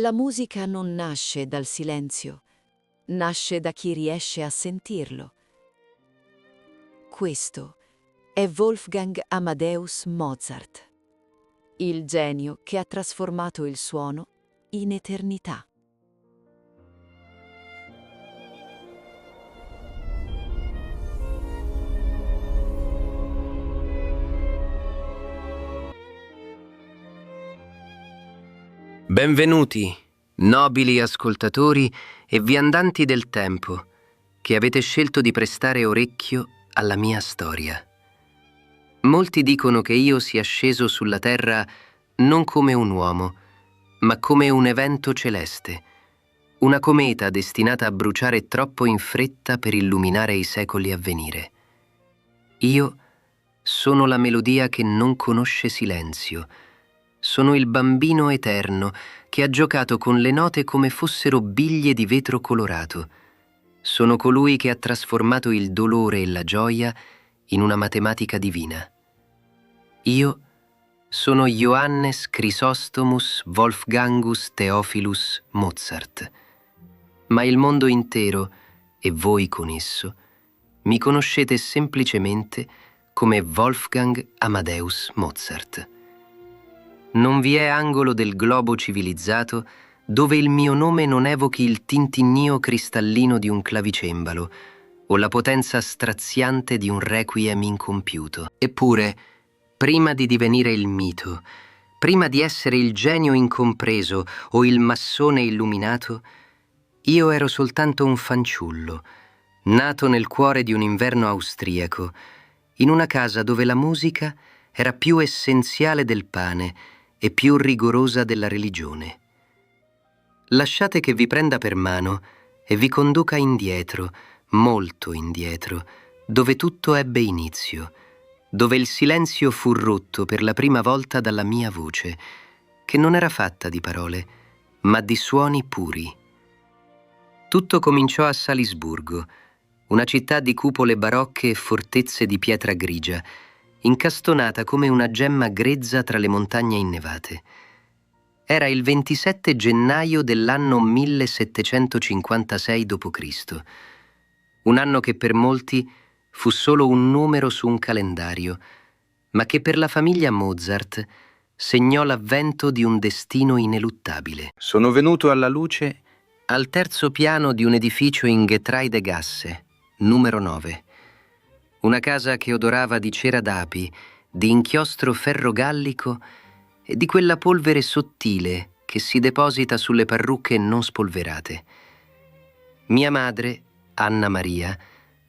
La musica non nasce dal silenzio, nasce da chi riesce a sentirlo. Questo è Wolfgang Amadeus Mozart, il genio che ha trasformato il suono in eternità. Benvenuti, nobili ascoltatori e viandanti del tempo, che avete scelto di prestare orecchio alla mia storia. Molti dicono che io sia sceso sulla terra non come un uomo, ma come un evento celeste, una cometa destinata a bruciare troppo in fretta per illuminare i secoli a venire. Io sono la melodia che non conosce silenzio. Sono il bambino eterno che ha giocato con le note come fossero biglie di vetro colorato. Sono colui che ha trasformato il dolore e la gioia in una matematica divina. Io sono Johannes Chrysostomus Wolfgangus Theophilus Mozart. Ma il mondo intero, e voi con esso, mi conoscete semplicemente come Wolfgang Amadeus Mozart. Non vi è angolo del globo civilizzato dove il mio nome non evochi il tintinnio cristallino di un clavicembalo o la potenza straziante di un requiem incompiuto. Eppure, prima di divenire il mito, prima di essere il genio incompreso o il massone illuminato, io ero soltanto un fanciullo, nato nel cuore di un inverno austriaco, in una casa dove la musica era più essenziale del pane e più rigorosa della religione. Lasciate che vi prenda per mano e vi conduca indietro, molto indietro, dove tutto ebbe inizio, dove il silenzio fu rotto per la prima volta dalla mia voce, che non era fatta di parole, ma di suoni puri. Tutto cominciò a Salisburgo, una città di cupole barocche e fortezze di pietra grigia, incastonata come una gemma grezza tra le montagne innevate. Era il 27 gennaio dell'anno 1756 d.C., un anno che per molti fu solo un numero su un calendario, ma che per la famiglia Mozart segnò l'avvento di un destino ineluttabile. Sono venuto alla luce al terzo piano di un edificio in Getreidegasse, numero 9. Una casa che odorava di cera d'api, di inchiostro ferrogallico e di quella polvere sottile che si deposita sulle parrucche non spolverate. Mia madre, Anna Maria,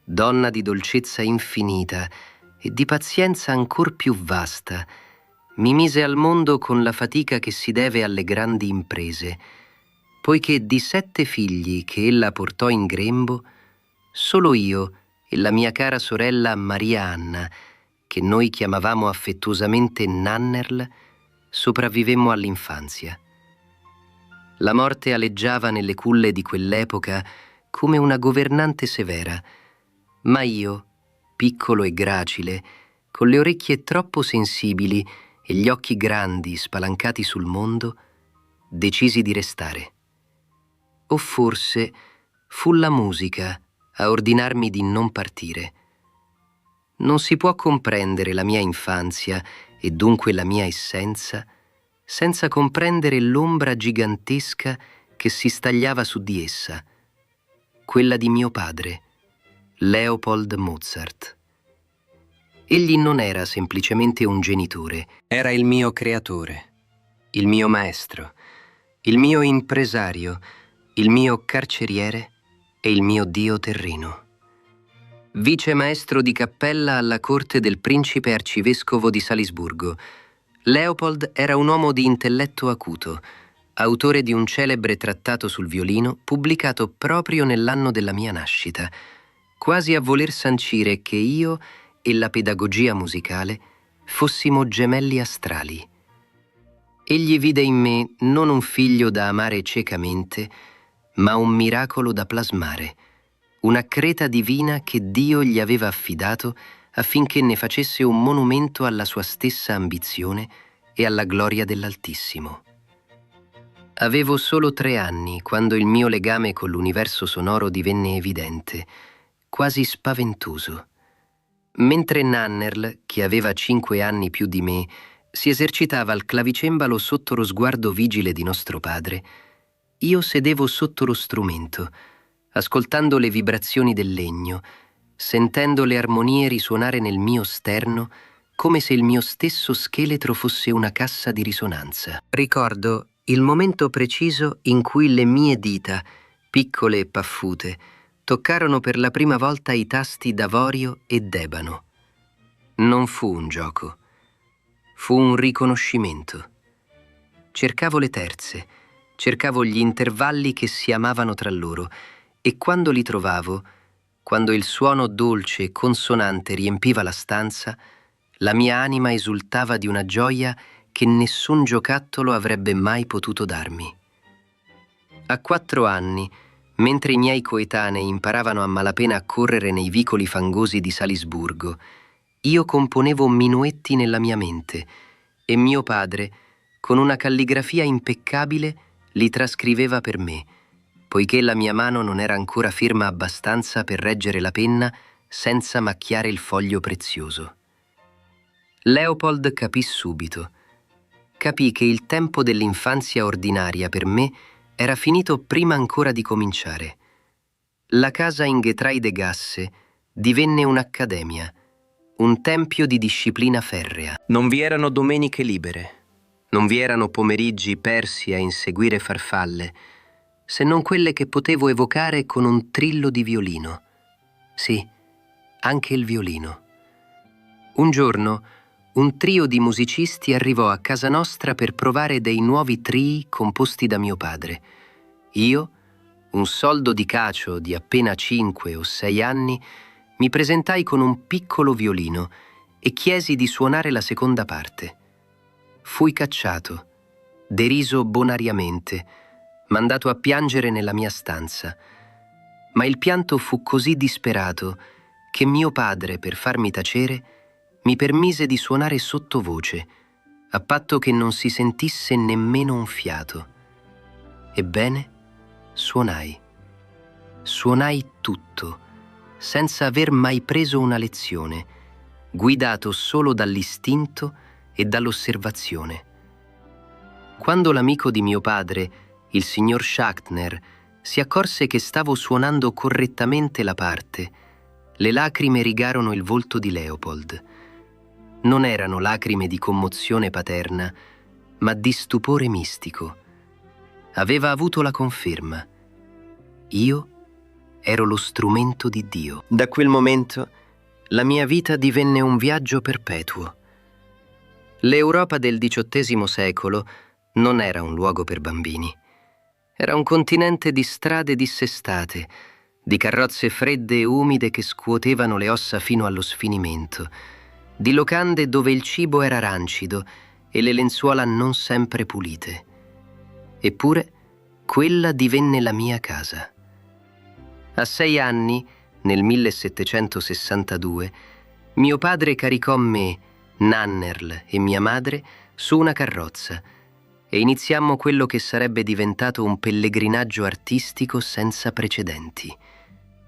donna di dolcezza infinita e di pazienza ancor più vasta, mi mise al mondo con la fatica che si deve alle grandi imprese, poiché di 7 figli che ella portò in grembo, solo io e la mia cara sorella Maria Anna, che noi chiamavamo affettuosamente Nannerl, sopravvivemmo all'infanzia. La morte aleggiava nelle culle di quell'epoca come una governante severa, ma io, piccolo e gracile, con le orecchie troppo sensibili e gli occhi grandi spalancati sul mondo, decisi di restare. O forse fu la musica a ordinarmi di non partire. Non si può comprendere la mia infanzia e dunque la mia essenza senza comprendere l'ombra gigantesca che si stagliava su di essa, quella di mio padre, Leopold Mozart. Egli non era semplicemente un genitore, era il mio creatore, il mio maestro, il mio impresario, il mio carceriere e il mio dio terreno. Vice maestro di cappella alla corte del principe arcivescovo di Salisburgo, Leopold era un uomo di intelletto acuto, autore di un celebre trattato sul violino pubblicato proprio nell'anno della mia nascita, quasi a voler sancire che io e la pedagogia musicale fossimo gemelli astrali. Egli vide in me non un figlio da amare ciecamente, ma un miracolo da plasmare, una creta divina che Dio gli aveva affidato affinché ne facesse un monumento alla sua stessa ambizione e alla gloria dell'Altissimo. Avevo solo 3 anni quando il mio legame con l'universo sonoro divenne evidente, quasi spaventoso. Mentre Nannerl, che aveva 5 anni più di me, si esercitava al clavicembalo sotto lo sguardo vigile di nostro padre, io sedevo sotto lo strumento, ascoltando le vibrazioni del legno, sentendo le armonie risuonare nel mio sterno, come se il mio stesso scheletro fosse una cassa di risonanza. Ricordo il momento preciso in cui le mie dita, piccole e paffute, toccarono per la prima volta i tasti d'avorio e d'ebano. Non fu un gioco, fu un riconoscimento. Cercavo le terze, cercavo gli intervalli che si amavano tra loro, e quando li trovavo, quando il suono dolce e consonante riempiva la stanza, la mia anima esultava di una gioia che nessun giocattolo avrebbe mai potuto darmi. A 4 anni, mentre i miei coetanei imparavano a malapena a correre nei vicoli fangosi di Salisburgo, io componevo minuetti nella mia mente e mio padre, con una calligrafia impeccabile, li trascriveva per me, poiché la mia mano non era ancora ferma abbastanza per reggere la penna senza macchiare il foglio prezioso. Leopold capì subito. Capì che il tempo dell'infanzia ordinaria per me era finito prima ancora di cominciare. La casa in Getreidegasse divenne un'accademia, un tempio di disciplina ferrea. Non vi erano domeniche libere, non vi erano pomeriggi persi a inseguire farfalle, se non quelle che potevo evocare con un trillo di violino. Sì, anche il violino. Un giorno un trio di musicisti arrivò a casa nostra per provare dei nuovi trii composti da mio padre. Io, un soldo di cacio di appena 5 o 6 anni, mi presentai con un piccolo violino e chiesi di suonare la seconda parte. Fui cacciato, deriso bonariamente, mandato a piangere nella mia stanza. Ma il pianto fu così disperato che mio padre, per farmi tacere, mi permise di suonare sottovoce, a patto che non si sentisse nemmeno un fiato. Ebbene, suonai. Suonai tutto, senza aver mai preso una lezione, guidato solo dall'istinto e dall'osservazione. Quando l'amico di mio padre, il signor Schachtner, si accorse che stavo suonando correttamente la parte, le lacrime rigarono il volto di Leopold. Non erano lacrime di commozione paterna, ma di stupore mistico. Aveva avuto la conferma. Io ero lo strumento di Dio. Da quel momento la mia vita divenne un viaggio perpetuo. L'Europa del XVIII secolo non era un luogo per bambini. Era un continente di strade dissestate, di carrozze fredde e umide che scuotevano le ossa fino allo sfinimento, di locande dove il cibo era rancido e le lenzuola non sempre pulite. Eppure, quella divenne la mia casa. A 6 anni, nel 1762, mio padre caricò me, Nannerl e mia madre su una carrozza e iniziammo quello che sarebbe diventato un pellegrinaggio artistico senza precedenti.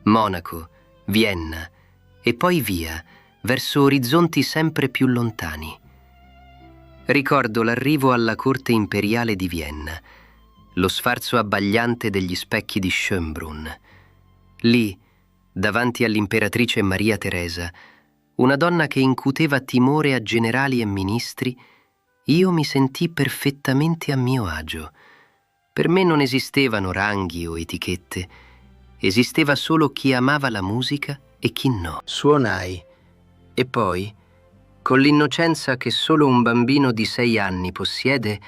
Monaco, Vienna e poi via, verso orizzonti sempre più lontani. Ricordo l'arrivo alla corte imperiale di Vienna, lo sfarzo abbagliante degli specchi di Schönbrunn. Lì, davanti all'imperatrice Maria Teresa, una donna che incuteva timore a generali e ministri, io mi sentii perfettamente a mio agio. Per me non esistevano ranghi o etichette, esisteva solo chi amava la musica e chi no. Suonai. E poi, con l'innocenza che solo un bambino di 6 anni possiede,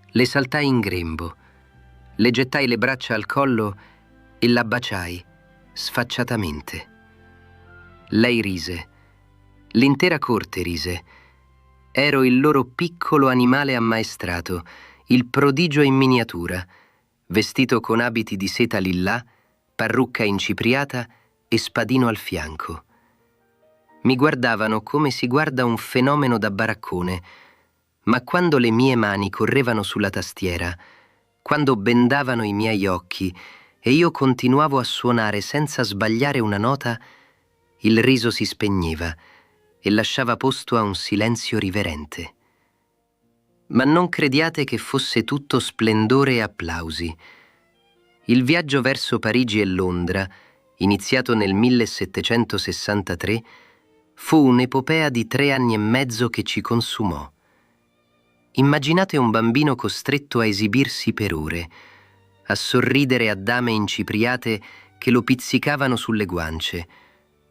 le saltai in grembo, le gettai le braccia al collo e la baciai, sfacciatamente. Lei rise, l'intera corte rise. Ero il loro piccolo animale ammaestrato, il prodigio in miniatura, vestito con abiti di seta lillà, parrucca incipriata e spadino al fianco. Mi guardavano come si guarda un fenomeno da baraccone, ma quando le mie mani correvano sulla tastiera, quando bendavano i miei occhi e io continuavo a suonare senza sbagliare una nota, il riso si spegneva e lasciava posto a un silenzio riverente. Ma non crediate che fosse tutto splendore e applausi. Il viaggio verso Parigi e Londra, iniziato nel 1763, fu un'epopea di 3 anni e mezzo che ci consumò. Immaginate un bambino costretto a esibirsi per ore, a sorridere a dame incipriate che lo pizzicavano sulle guance,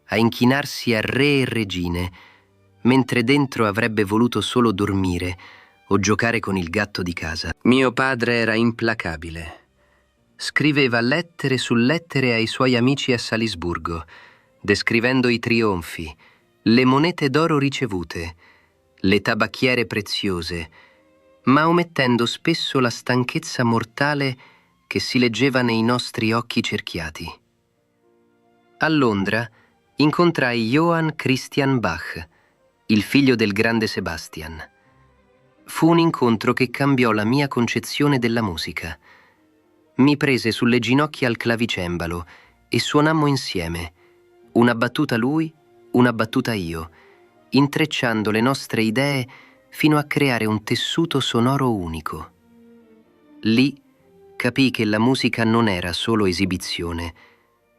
a inchinarsi a re e regine, mentre dentro avrebbe voluto solo dormire o giocare con il gatto di casa. Mio padre era implacabile. Scriveva lettere su lettere ai suoi amici a Salisburgo, descrivendo i trionfi, le monete d'oro ricevute, le tabacchiere preziose, ma omettendo spesso la stanchezza mortale che si leggeva nei nostri occhi cerchiati. A Londra incontrai Johann Christian Bach, il figlio del grande Sebastian. Fu un incontro che cambiò la mia concezione della musica. Mi prese sulle ginocchia al clavicembalo e suonammo insieme, una battuta lui, una battuta io, intrecciando le nostre idee fino a creare un tessuto sonoro unico. Lì capii che la musica non era solo esibizione,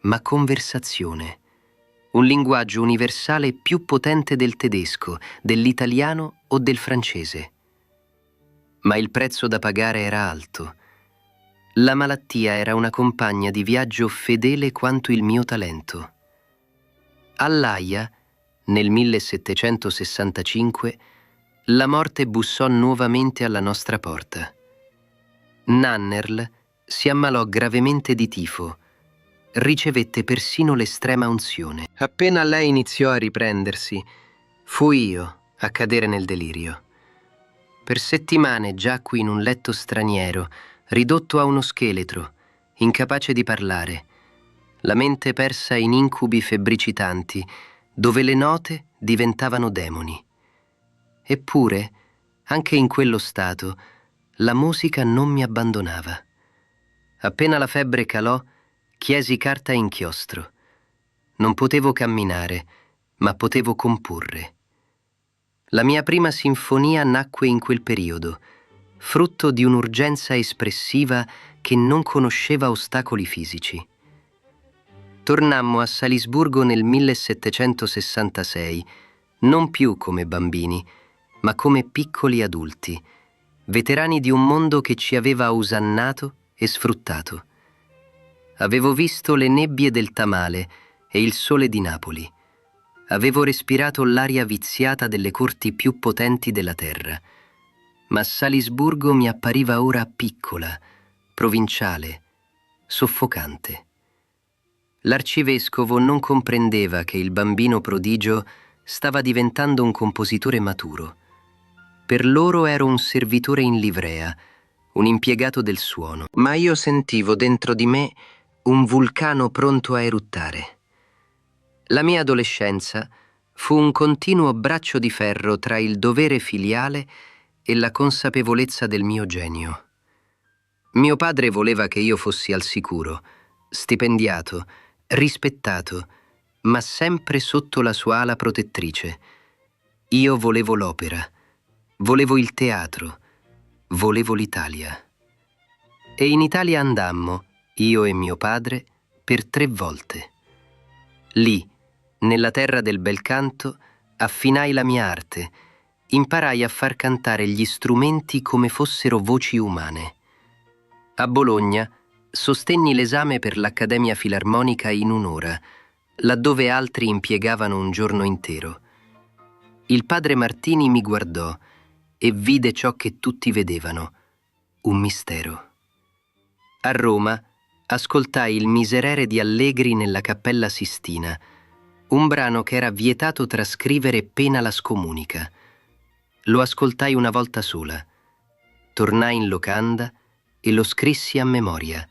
ma conversazione, un linguaggio universale più potente del tedesco, dell'italiano o del francese. Ma il prezzo da pagare era alto. La malattia era una compagna di viaggio fedele quanto il mio talento. All'Aia, nel 1765, la morte bussò nuovamente alla nostra porta. Nannerl si ammalò gravemente di tifo. Ricevette persino l'estrema unzione. Appena lei iniziò a riprendersi, fui io a cadere nel delirio. Per settimane giacqui in un letto straniero, ridotto a uno scheletro, incapace di parlare, la mente persa in incubi febbricitanti, dove le note diventavano demoni. Eppure, anche in quello stato, la musica non mi abbandonava. Appena la febbre calò, chiesi carta e inchiostro. Non potevo camminare, ma potevo comporre. La mia prima sinfonia nacque in quel periodo, frutto di un'urgenza espressiva che non conosceva ostacoli fisici. Tornammo a Salisburgo nel 1766, non più come bambini, ma come piccoli adulti, veterani di un mondo che ci aveva usannato e sfruttato. Avevo visto le nebbie del Tamale e il sole di Napoli. Avevo respirato l'aria viziata delle corti più potenti della terra. Ma Salisburgo mi appariva ora piccola, provinciale, soffocante. L'arcivescovo non comprendeva che il bambino prodigio stava diventando un compositore maturo. Per loro ero un servitore in livrea, un impiegato del suono, ma io sentivo dentro di me un vulcano pronto a eruttare. La mia adolescenza fu un continuo braccio di ferro tra il dovere filiale e la consapevolezza del mio genio. Mio padre voleva che io fossi al sicuro, stipendiato, rispettato, ma sempre sotto la sua ala protettrice. Io volevo l'opera, volevo il teatro, volevo l'Italia. E in Italia andammo, io e mio padre, per 3 volte. Lì, nella terra del bel canto, affinai la mia arte, imparai a far cantare gli strumenti come fossero voci umane. A Bologna sostenni l'esame per l'Accademia Filarmonica in 1 ora, laddove altri impiegavano un giorno intero. Il padre Martini mi guardò e vide ciò che tutti vedevano, un mistero. A Roma ascoltai il Miserere di Allegri nella Cappella Sistina, un brano che era vietato trascrivere pena la scomunica. Lo ascoltai una volta sola. Tornai in locanda e lo scrissi a memoria,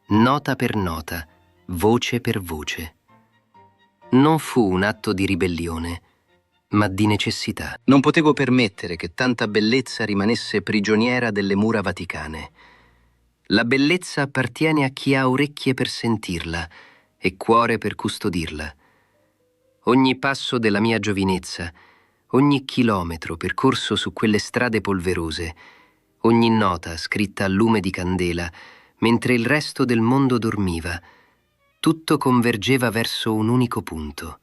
nota per nota, voce per voce. Non fu un atto di ribellione, ma di necessità. Non potevo permettere che tanta bellezza rimanesse prigioniera delle mura vaticane. La bellezza appartiene a chi ha orecchie per sentirla e cuore per custodirla. Ogni passo della mia giovinezza, ogni chilometro percorso su quelle strade polverose, ogni nota scritta a lume di candela, mentre il resto del mondo dormiva, tutto convergeva verso un unico punto.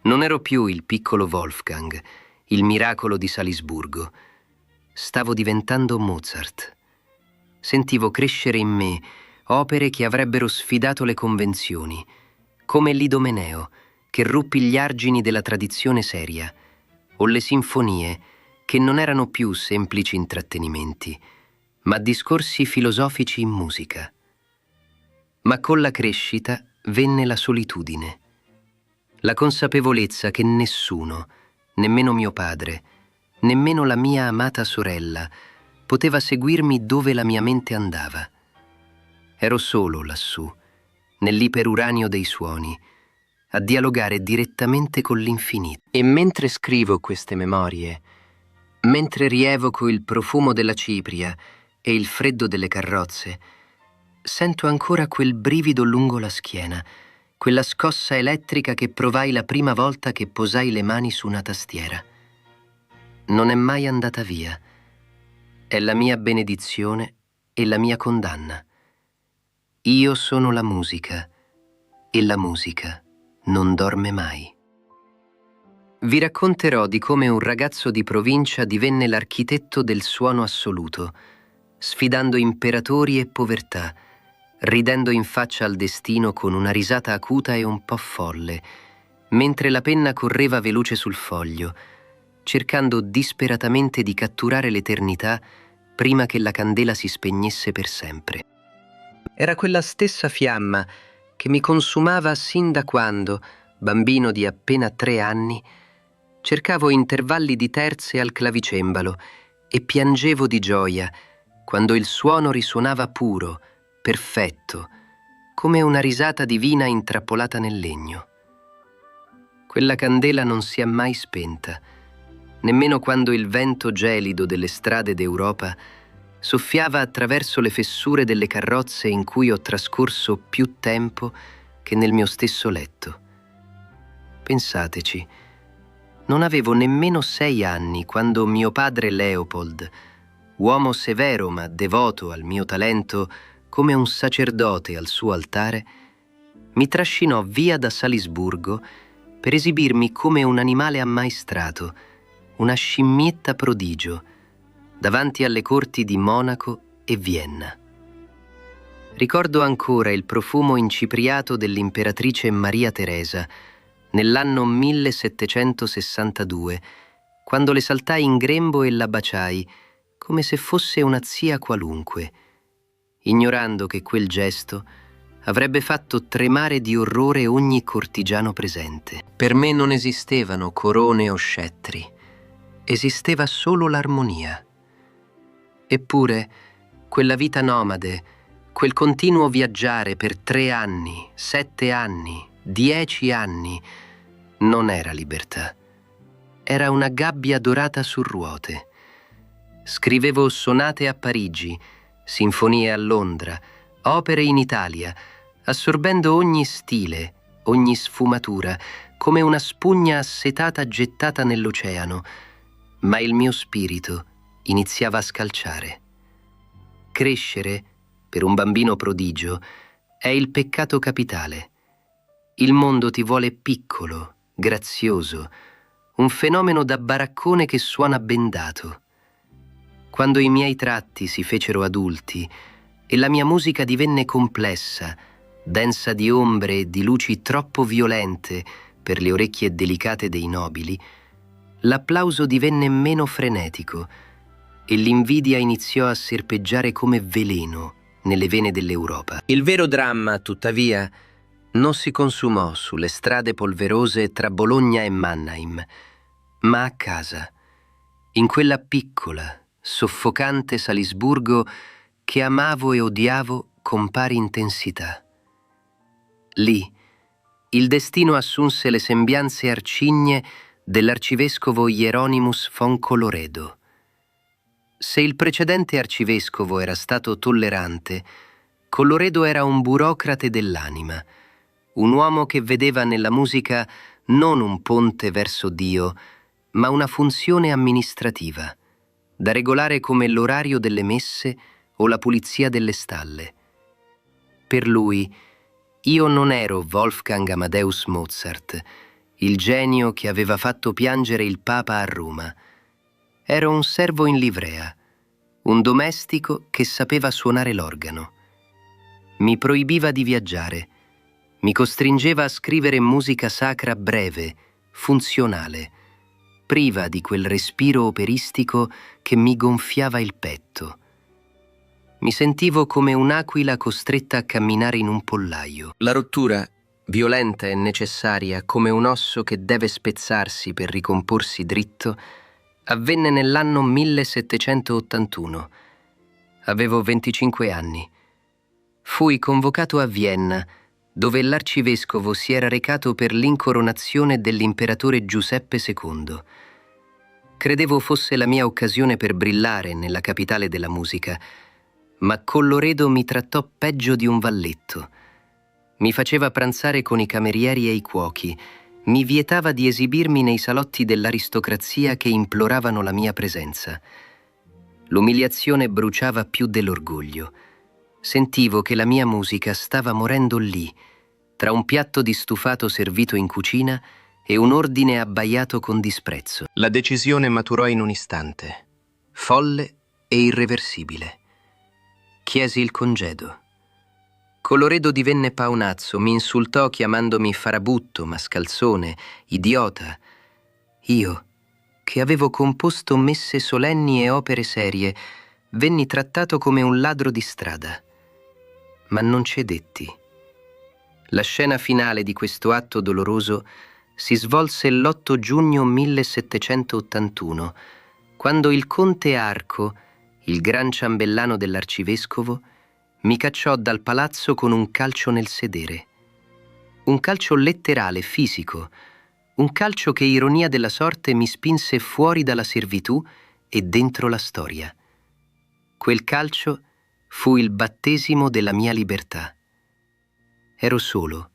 Non ero più il piccolo Wolfgang, il miracolo di Salisburgo. Stavo diventando Mozart. Sentivo crescere in me opere che avrebbero sfidato le convenzioni, come l'Idomeneo, che ruppi gli argini della tradizione seria, o le sinfonie, che non erano più semplici intrattenimenti, ma discorsi filosofici in musica. Ma con la crescita venne la solitudine, la consapevolezza che nessuno, nemmeno mio padre, nemmeno la mia amata sorella, poteva seguirmi dove la mia mente andava. Ero solo lassù, nell'iperuranio dei suoni, a dialogare direttamente con l'infinito. E mentre scrivo queste memorie, mentre rievoco il profumo della cipria e il freddo delle carrozze, sento ancora quel brivido lungo la schiena, quella scossa elettrica che provai la prima volta che posai le mani su una tastiera. Non è mai andata via. È la mia benedizione e la mia condanna. Io sono la musica e la musica non dorme mai. Vi racconterò di come un ragazzo di provincia divenne l'architetto del suono assoluto, sfidando imperatori e povertà, ridendo in faccia al destino con una risata acuta e un po' folle, mentre la penna correva veloce sul foglio, cercando disperatamente di catturare l'eternità prima che la candela si spegnesse per sempre. Era quella stessa fiamma che mi consumava sin da quando, bambino di appena 3 anni, cercavo intervalli di terze al clavicembalo e piangevo di gioia quando il suono risuonava puro, perfetto, come una risata divina intrappolata nel legno. Quella candela non si è mai spenta, nemmeno quando il vento gelido delle strade d'Europa soffiava attraverso le fessure delle carrozze in cui ho trascorso più tempo che nel mio stesso letto. Pensateci, non avevo nemmeno 6 anni quando mio padre Leopold, uomo severo ma devoto al mio talento come un sacerdote al suo altare, mi trascinò via da Salisburgo per esibirmi come un animale ammaestrato, una scimmietta prodigio, davanti alle corti di Monaco e Vienna. Ricordo ancora il profumo incipriato dell'imperatrice Maria Teresa nell'anno 1762, quando le saltai in grembo e la baciai come se fosse una zia qualunque, ignorando che quel gesto avrebbe fatto tremare di orrore ogni cortigiano presente. Per me non esistevano corone o scettri, esisteva solo l'armonia. Eppure, quella vita nomade, quel continuo viaggiare per 3 anni, 7 anni, 10 anni, non era libertà. Era una gabbia dorata su ruote. Scrivevo sonate a Parigi, sinfonie a Londra, opere in Italia, assorbendo ogni stile, ogni sfumatura, come una spugna assetata gettata nell'oceano, ma il mio spirito iniziava a scalciare. Crescere, per un bambino prodigio, è il peccato capitale. Il mondo ti vuole piccolo, grazioso, un fenomeno da baraccone che suona bendato. Quando i miei tratti si fecero adulti e la mia musica divenne complessa, densa di ombre e di luci troppo violente per le orecchie delicate dei nobili, l'applauso divenne meno frenetico e l'invidia iniziò a serpeggiare come veleno nelle vene dell'Europa. Il vero dramma, tuttavia, non si consumò sulle strade polverose tra Bologna e Mannheim, ma a casa, in quella piccola, soffocante Salisburgo che amavo e odiavo con pari intensità. Lì, il destino assunse le sembianze arcigne dell'arcivescovo Hieronymus von Colloredo. Se il precedente arcivescovo era stato tollerante, Colloredo era un burocrate dell'anima, un uomo che vedeva nella musica non un ponte verso Dio, ma una funzione amministrativa, da regolare come l'orario delle messe o la pulizia delle stalle. Per lui, io non ero Wolfgang Amadeus Mozart, il genio che aveva fatto piangere il Papa a Roma. Ero un servo in livrea, un domestico che sapeva suonare l'organo. Mi proibiva di viaggiare, mi costringeva a scrivere musica sacra breve, funzionale, priva di quel respiro operistico che mi gonfiava il petto. Mi sentivo come un'aquila costretta a camminare in un pollaio. La rottura, violenta e necessaria come un osso che deve spezzarsi per ricomporsi dritto, avvenne nell'anno 1781. Avevo 25 anni. Fui convocato a Vienna, dove l'arcivescovo si era recato per l'incoronazione dell'imperatore Giuseppe II. Credevo fosse la mia occasione per brillare nella capitale della musica, ma Colloredo mi trattò peggio di un valletto. Mi faceva pranzare con i camerieri e i cuochi, mi vietava di esibirmi nei salotti dell'aristocrazia che imploravano la mia presenza. L'umiliazione bruciava più dell'orgoglio. Sentivo che la mia musica stava morendo lì, tra un piatto di stufato servito in cucina e un ordine abbaiato con disprezzo. La decisione maturò in un istante, folle e irreversibile. Chiesi il congedo. Colloredo divenne paonazzo, mi insultò chiamandomi farabutto, mascalzone, idiota. Io, che avevo composto messe solenni e opere serie, venni trattato come un ladro di strada. Ma non cedetti. La scena finale di questo atto doloroso si svolse l'8 giugno 1781, quando il conte Arco, il gran ciambellano dell'arcivescovo, mi cacciò dal palazzo con un calcio nel sedere. Un calcio letterale, fisico, un calcio che, ironia della sorte, mi spinse fuori dalla servitù e dentro la storia. Quel calcio fu il battesimo della mia libertà. Ero solo,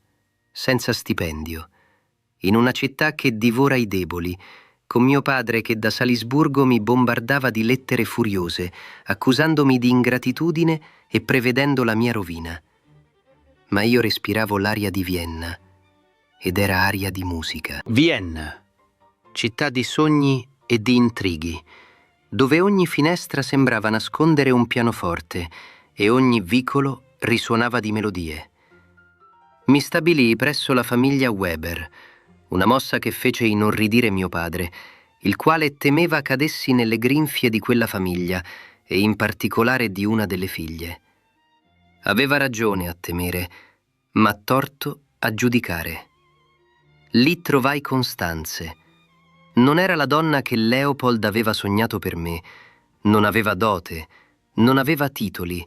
senza stipendio, in una città che divora i deboli, con mio padre che da Salisburgo mi bombardava di lettere furiose, accusandomi di ingratitudine e prevedendo la mia rovina. Ma io respiravo l'aria di Vienna, ed era aria di musica. Vienna, città di sogni e di intrighi, dove ogni finestra sembrava nascondere un pianoforte e ogni vicolo risuonava di melodie. Mi stabilii presso la famiglia Weber, una mossa che fece inorridire mio padre, il quale temeva cadessi nelle grinfie di quella famiglia e in particolare di una delle figlie. Aveva ragione a temere, ma torto a giudicare. Lì trovai Costanze. Non era la donna che Leopold aveva sognato per me, non aveva dote, non aveva titoli,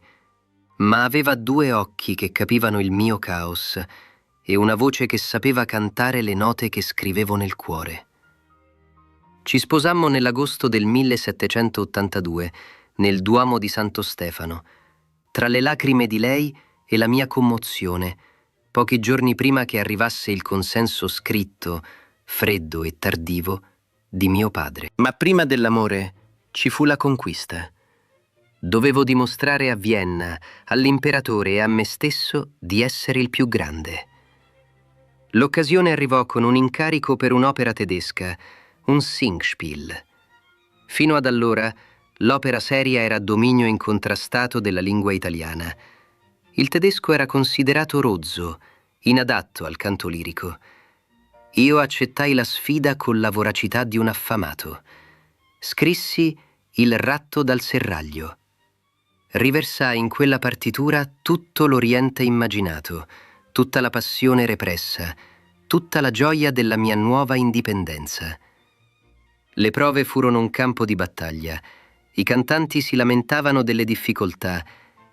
ma aveva 2 occhi che capivano il mio caos e una voce che sapeva cantare le note che scrivevo nel cuore. Ci sposammo nell'agosto del 1782, nel Duomo di Santo Stefano, tra le lacrime di lei e la mia commozione, pochi giorni prima che arrivasse il consenso scritto, freddo e tardivo, di mio padre. Ma prima dell'amore ci fu la conquista. Dovevo dimostrare a Vienna, all'imperatore e a me stesso di essere il più grande. L'occasione arrivò con un incarico per un'opera tedesca, un Singspiel. Fino ad allora l'opera seria era dominio incontrastato della lingua italiana. Il tedesco era considerato rozzo, inadatto al canto lirico. Io accettai la sfida con la voracità di un affamato. Scrissi Il ratto dal serraglio. Riversai in quella partitura tutto l'Oriente immaginato, tutta la passione repressa, tutta la gioia della mia nuova indipendenza. Le prove furono un campo di battaglia. I cantanti si lamentavano delle difficoltà,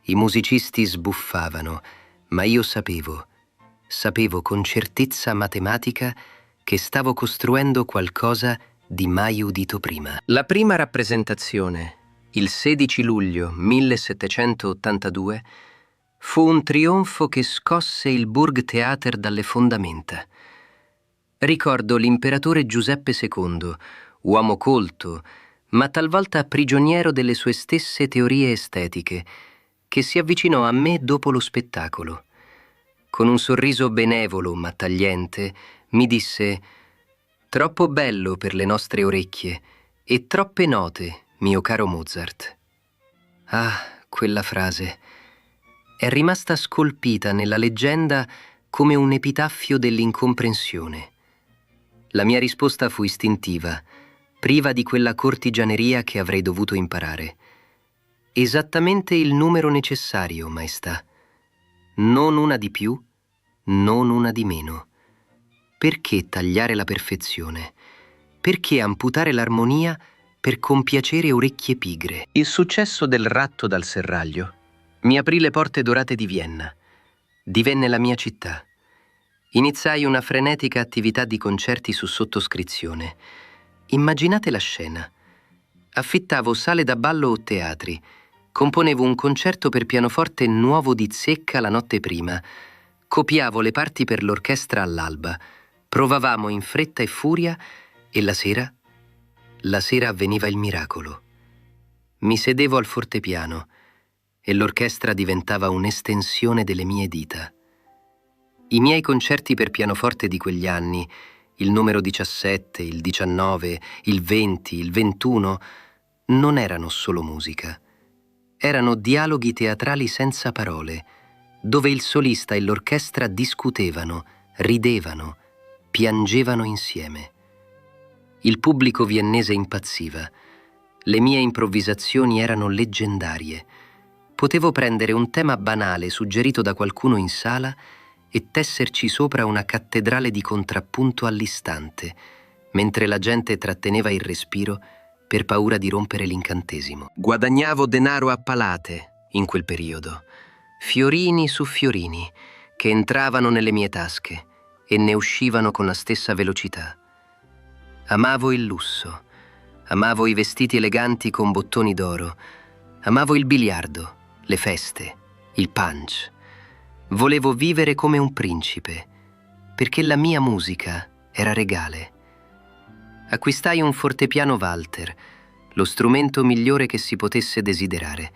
i musicisti sbuffavano, ma io sapevo con certezza matematica che stavo costruendo qualcosa di mai udito prima. La prima rappresentazione, Il 16 luglio 1782 fu un trionfo che scosse il Burgtheater dalle fondamenta. Ricordo l'imperatore Giuseppe II, uomo colto, ma talvolta prigioniero delle sue stesse teorie estetiche, che si avvicinò a me dopo lo spettacolo. Con un sorriso benevolo ma tagliente, mi disse: «Troppo bello per le nostre orecchie e troppe note, mio caro Mozart». Ah, quella frase è rimasta scolpita nella leggenda come un epitaffio dell'incomprensione. La mia risposta fu istintiva, priva di quella cortigianeria che avrei dovuto imparare. Esattamente il numero necessario, maestà. Non una di più, non una di meno. Perché tagliare la perfezione? Perché amputare l'armonia per compiacere orecchie pigre? Il successo del Ratto dal serraglio mi aprì le porte dorate di Vienna. Divenne la mia città. Iniziai una frenetica attività di concerti su sottoscrizione. Immaginate la scena. Affittavo sale da ballo o teatri. Componevo un concerto per pianoforte nuovo di zecca la notte prima. Copiavo le parti per l'orchestra all'alba. Provavamo in fretta e furia e la sera avveniva il miracolo. Mi sedevo al fortepiano e l'orchestra diventava un'estensione delle mie dita. I miei concerti per pianoforte di quegli anni, il numero 17, il 19, il 20, il 21, non erano solo musica. Erano dialoghi teatrali senza parole, dove il solista e l'orchestra discutevano, ridevano, piangevano insieme. Il pubblico viennese impazziva. Le mie improvvisazioni erano leggendarie. Potevo prendere un tema banale suggerito da qualcuno in sala e tesserci sopra una cattedrale di contrappunto all'istante, mentre la gente tratteneva il respiro per paura di rompere l'incantesimo. Guadagnavo denaro a palate in quel periodo, fiorini su fiorini, che entravano nelle mie tasche e ne uscivano con la stessa velocità. Amavo il lusso, amavo i vestiti eleganti con bottoni d'oro, amavo il biliardo, le feste, il punch. Volevo vivere come un principe, perché la mia musica era regale. Acquistai un fortepiano Walter, lo strumento migliore che si potesse desiderare,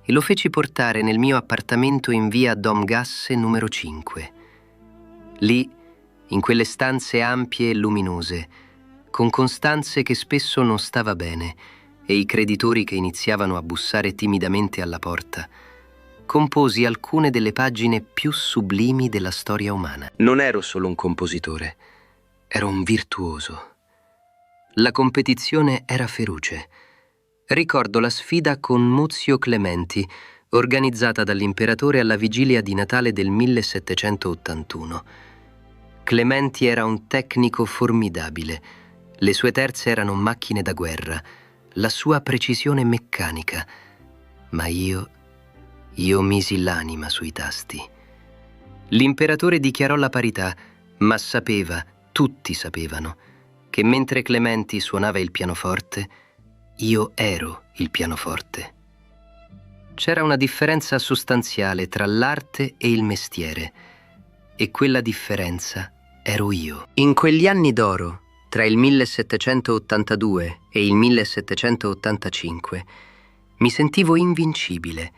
e lo feci portare nel mio appartamento in via Domgasse numero 5. Lì, in quelle stanze ampie e luminose, con Costanze che spesso non stava bene e i creditori che iniziavano a bussare timidamente alla porta, composi alcune delle pagine più sublimi della storia umana. Non ero solo un compositore, ero un virtuoso. La competizione era feroce. Ricordo la sfida con Muzio Clementi, organizzata dall'imperatore alla vigilia di Natale del 1781. Clementi era un tecnico formidabile. Le sue terze erano macchine da guerra, la sua precisione meccanica. Ma io misi l'anima sui tasti. L'imperatore dichiarò la parità, ma sapeva, tutti sapevano, che mentre Clementi suonava il pianoforte, io ero il pianoforte. C'era una differenza sostanziale tra l'arte e il mestiere, e quella differenza ero io. In quegli anni d'oro, tra il 1782 e il 1785, mi sentivo invincibile.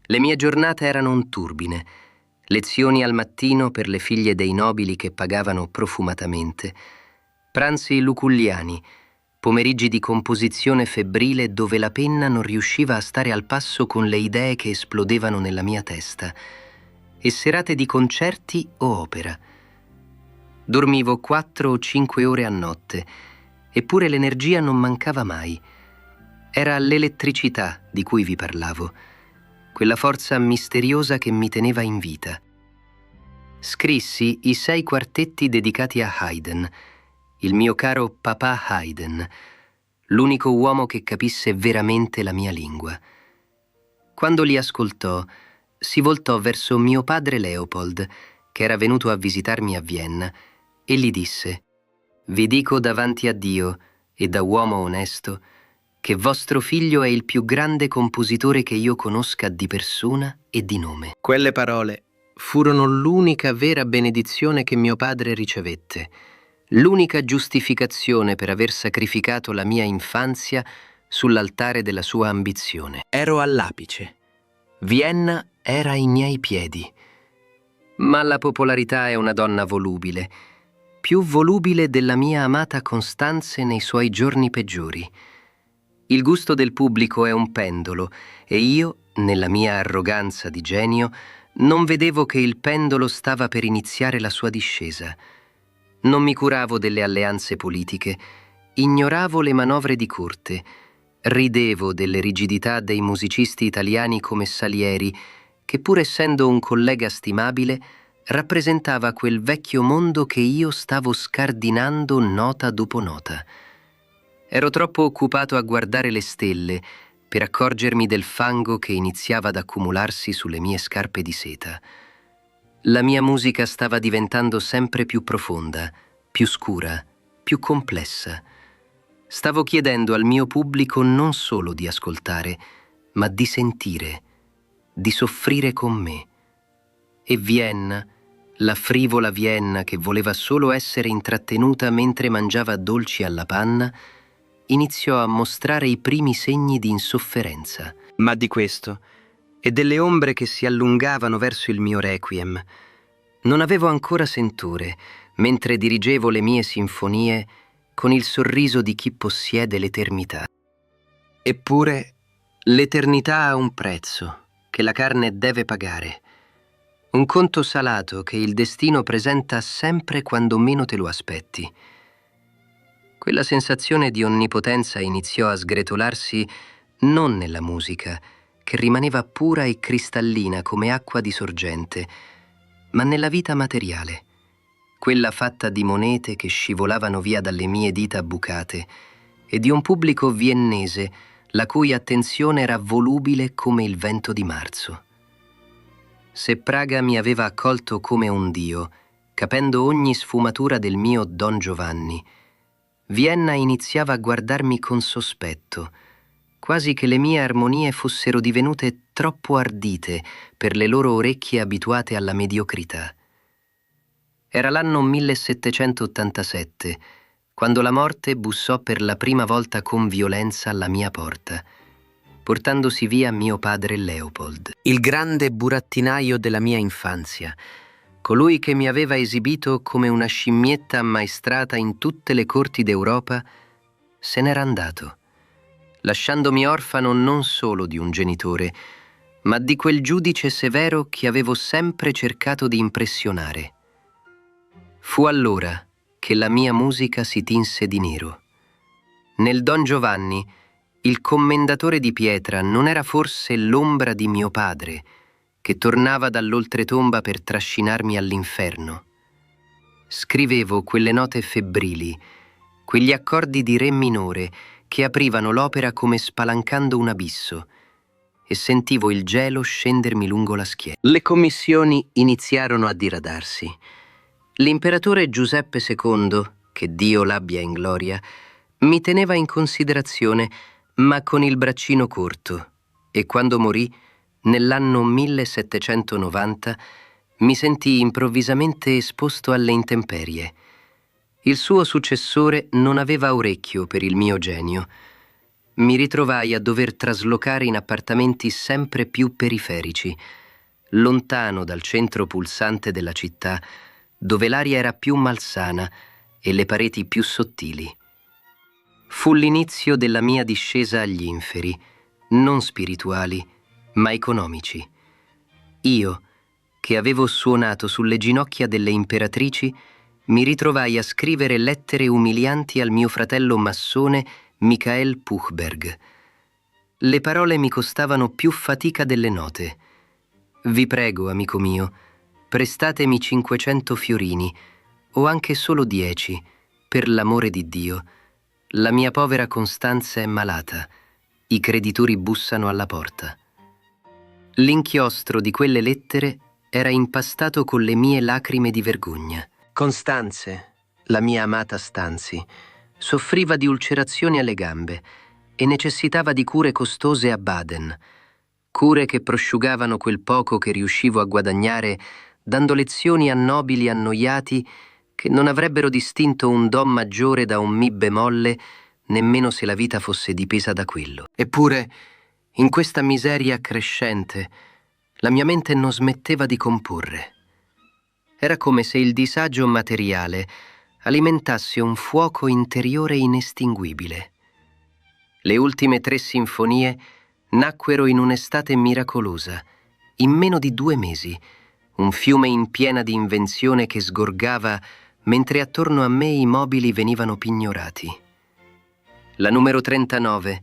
Le mie giornate erano un turbine, lezioni al mattino per le figlie dei nobili che pagavano profumatamente, pranzi luculliani, pomeriggi di composizione febbrile dove la penna non riusciva a stare al passo con le idee che esplodevano nella mia testa, e serate di concerti o opera. Dormivo 4 o 5 ore a notte, eppure l'energia non mancava mai. Era l'elettricità di cui vi parlavo, quella forza misteriosa che mi teneva in vita. Scrissi i 6 quartetti dedicati a Haydn, il mio caro papà Haydn, l'unico uomo che capisse veramente la mia lingua. Quando li ascoltò, si voltò verso mio padre Leopold, che era venuto a visitarmi a Vienna, e gli disse: «Vi dico davanti a Dio e da uomo onesto che vostro figlio è il più grande compositore che io conosca di persona e di nome. Quelle parole furono l'unica vera benedizione che mio padre ricevette, l'unica giustificazione per aver sacrificato la mia infanzia sull'altare della sua ambizione. Ero all'apice. Vienna era ai miei piedi. Ma la popolarità è una donna volubile, più volubile della mia amata Constanze nei suoi giorni peggiori. Il gusto del pubblico è un pendolo e io, nella mia arroganza di genio, non vedevo che il pendolo stava per iniziare la sua discesa. Non mi curavo delle alleanze politiche, ignoravo le manovre di corte, ridevo delle rigidità dei musicisti italiani come Salieri, che pur essendo un collega stimabile, rappresentava quel vecchio mondo che io stavo scardinando nota dopo nota. Ero troppo occupato a guardare le stelle per accorgermi del fango che iniziava ad accumularsi sulle mie scarpe di seta. La mia musica stava diventando sempre più profonda, più scura, più complessa. Stavo chiedendo al mio pubblico non solo di ascoltare, ma di sentire, di soffrire con me. E Vienna, la frivola Vienna che voleva solo essere intrattenuta mentre mangiava dolci alla panna, iniziò a mostrare i primi segni di insofferenza. Ma di questo, e delle ombre che si allungavano verso il mio requiem, non avevo ancora sentore, mentre dirigevo le mie sinfonie con il sorriso di chi possiede l'eternità. Eppure, l'eternità ha un prezzo che la carne deve pagare, un conto salato che il destino presenta sempre quando meno te lo aspetti. Quella sensazione di onnipotenza iniziò a sgretolarsi non nella musica, che rimaneva pura e cristallina come acqua di sorgente, ma nella vita materiale, quella fatta di monete che scivolavano via dalle mie dita bucate e di un pubblico viennese la cui attenzione era volubile come il vento di marzo. Se Praga mi aveva accolto come un dio, capendo ogni sfumatura del mio Don Giovanni, Vienna iniziava a guardarmi con sospetto, quasi che le mie armonie fossero divenute troppo ardite per le loro orecchie abituate alla mediocrità. Era l'anno 1787, quando la morte bussò per la prima volta con violenza alla mia porta, portandosi via mio padre Leopold, il grande burattinaio della mia infanzia, colui che mi aveva esibito come una scimmietta ammaestrata in tutte le corti d'Europa, se n'era andato, lasciandomi orfano non solo di un genitore, ma di quel giudice severo che avevo sempre cercato di impressionare. Fu allora che la mia musica si tinse di nero. Nel Don Giovanni, il commendatore di pietra non era forse l'ombra di mio padre, che tornava dall'oltretomba per trascinarmi all'inferno. Scrivevo quelle note febbrili, quegli accordi di re minore che aprivano l'opera come spalancando un abisso, e sentivo il gelo scendermi lungo la schiena. Le commissioni iniziarono a diradarsi. L'imperatore Giuseppe II, che Dio l'abbia in gloria, mi teneva in considerazione, ma con il braccino corto, e quando morì, nell'anno 1790, mi sentii improvvisamente esposto alle intemperie. Il suo successore non aveva orecchio per il mio genio. Mi ritrovai a dover traslocare in appartamenti sempre più periferici, lontano dal centro pulsante della città, dove l'aria era più malsana e le pareti più sottili. Fu l'inizio della mia discesa agli inferi, non spirituali, ma economici. Io, che avevo suonato sulle ginocchia delle imperatrici, mi ritrovai a scrivere lettere umilianti al mio fratello massone Michael Puchberg. Le parole mi costavano più fatica delle note. Vi prego, amico mio, prestatemi 500 fiorini, o anche solo 10, per l'amore di Dio. La mia povera Costanza è malata, i creditori bussano alla porta. L'inchiostro di quelle lettere era impastato con le mie lacrime di vergogna. Costanze, la mia amata Stanzi, soffriva di ulcerazioni alle gambe e necessitava di cure costose a Baden, cure che prosciugavano quel poco che riuscivo a guadagnare dando lezioni a nobili annoiati che non avrebbero distinto un do maggiore da un mi bemolle nemmeno se la vita fosse dipesa da quello. Eppure, in questa miseria crescente, la mia mente non smetteva di comporre. Era come se il disagio materiale alimentasse un fuoco interiore inestinguibile. Le ultime 3 sinfonie nacquero in un'estate miracolosa, in meno di 2 mesi, un fiume in piena di invenzione che sgorgava mentre attorno a me i mobili venivano pignorati. La numero 39,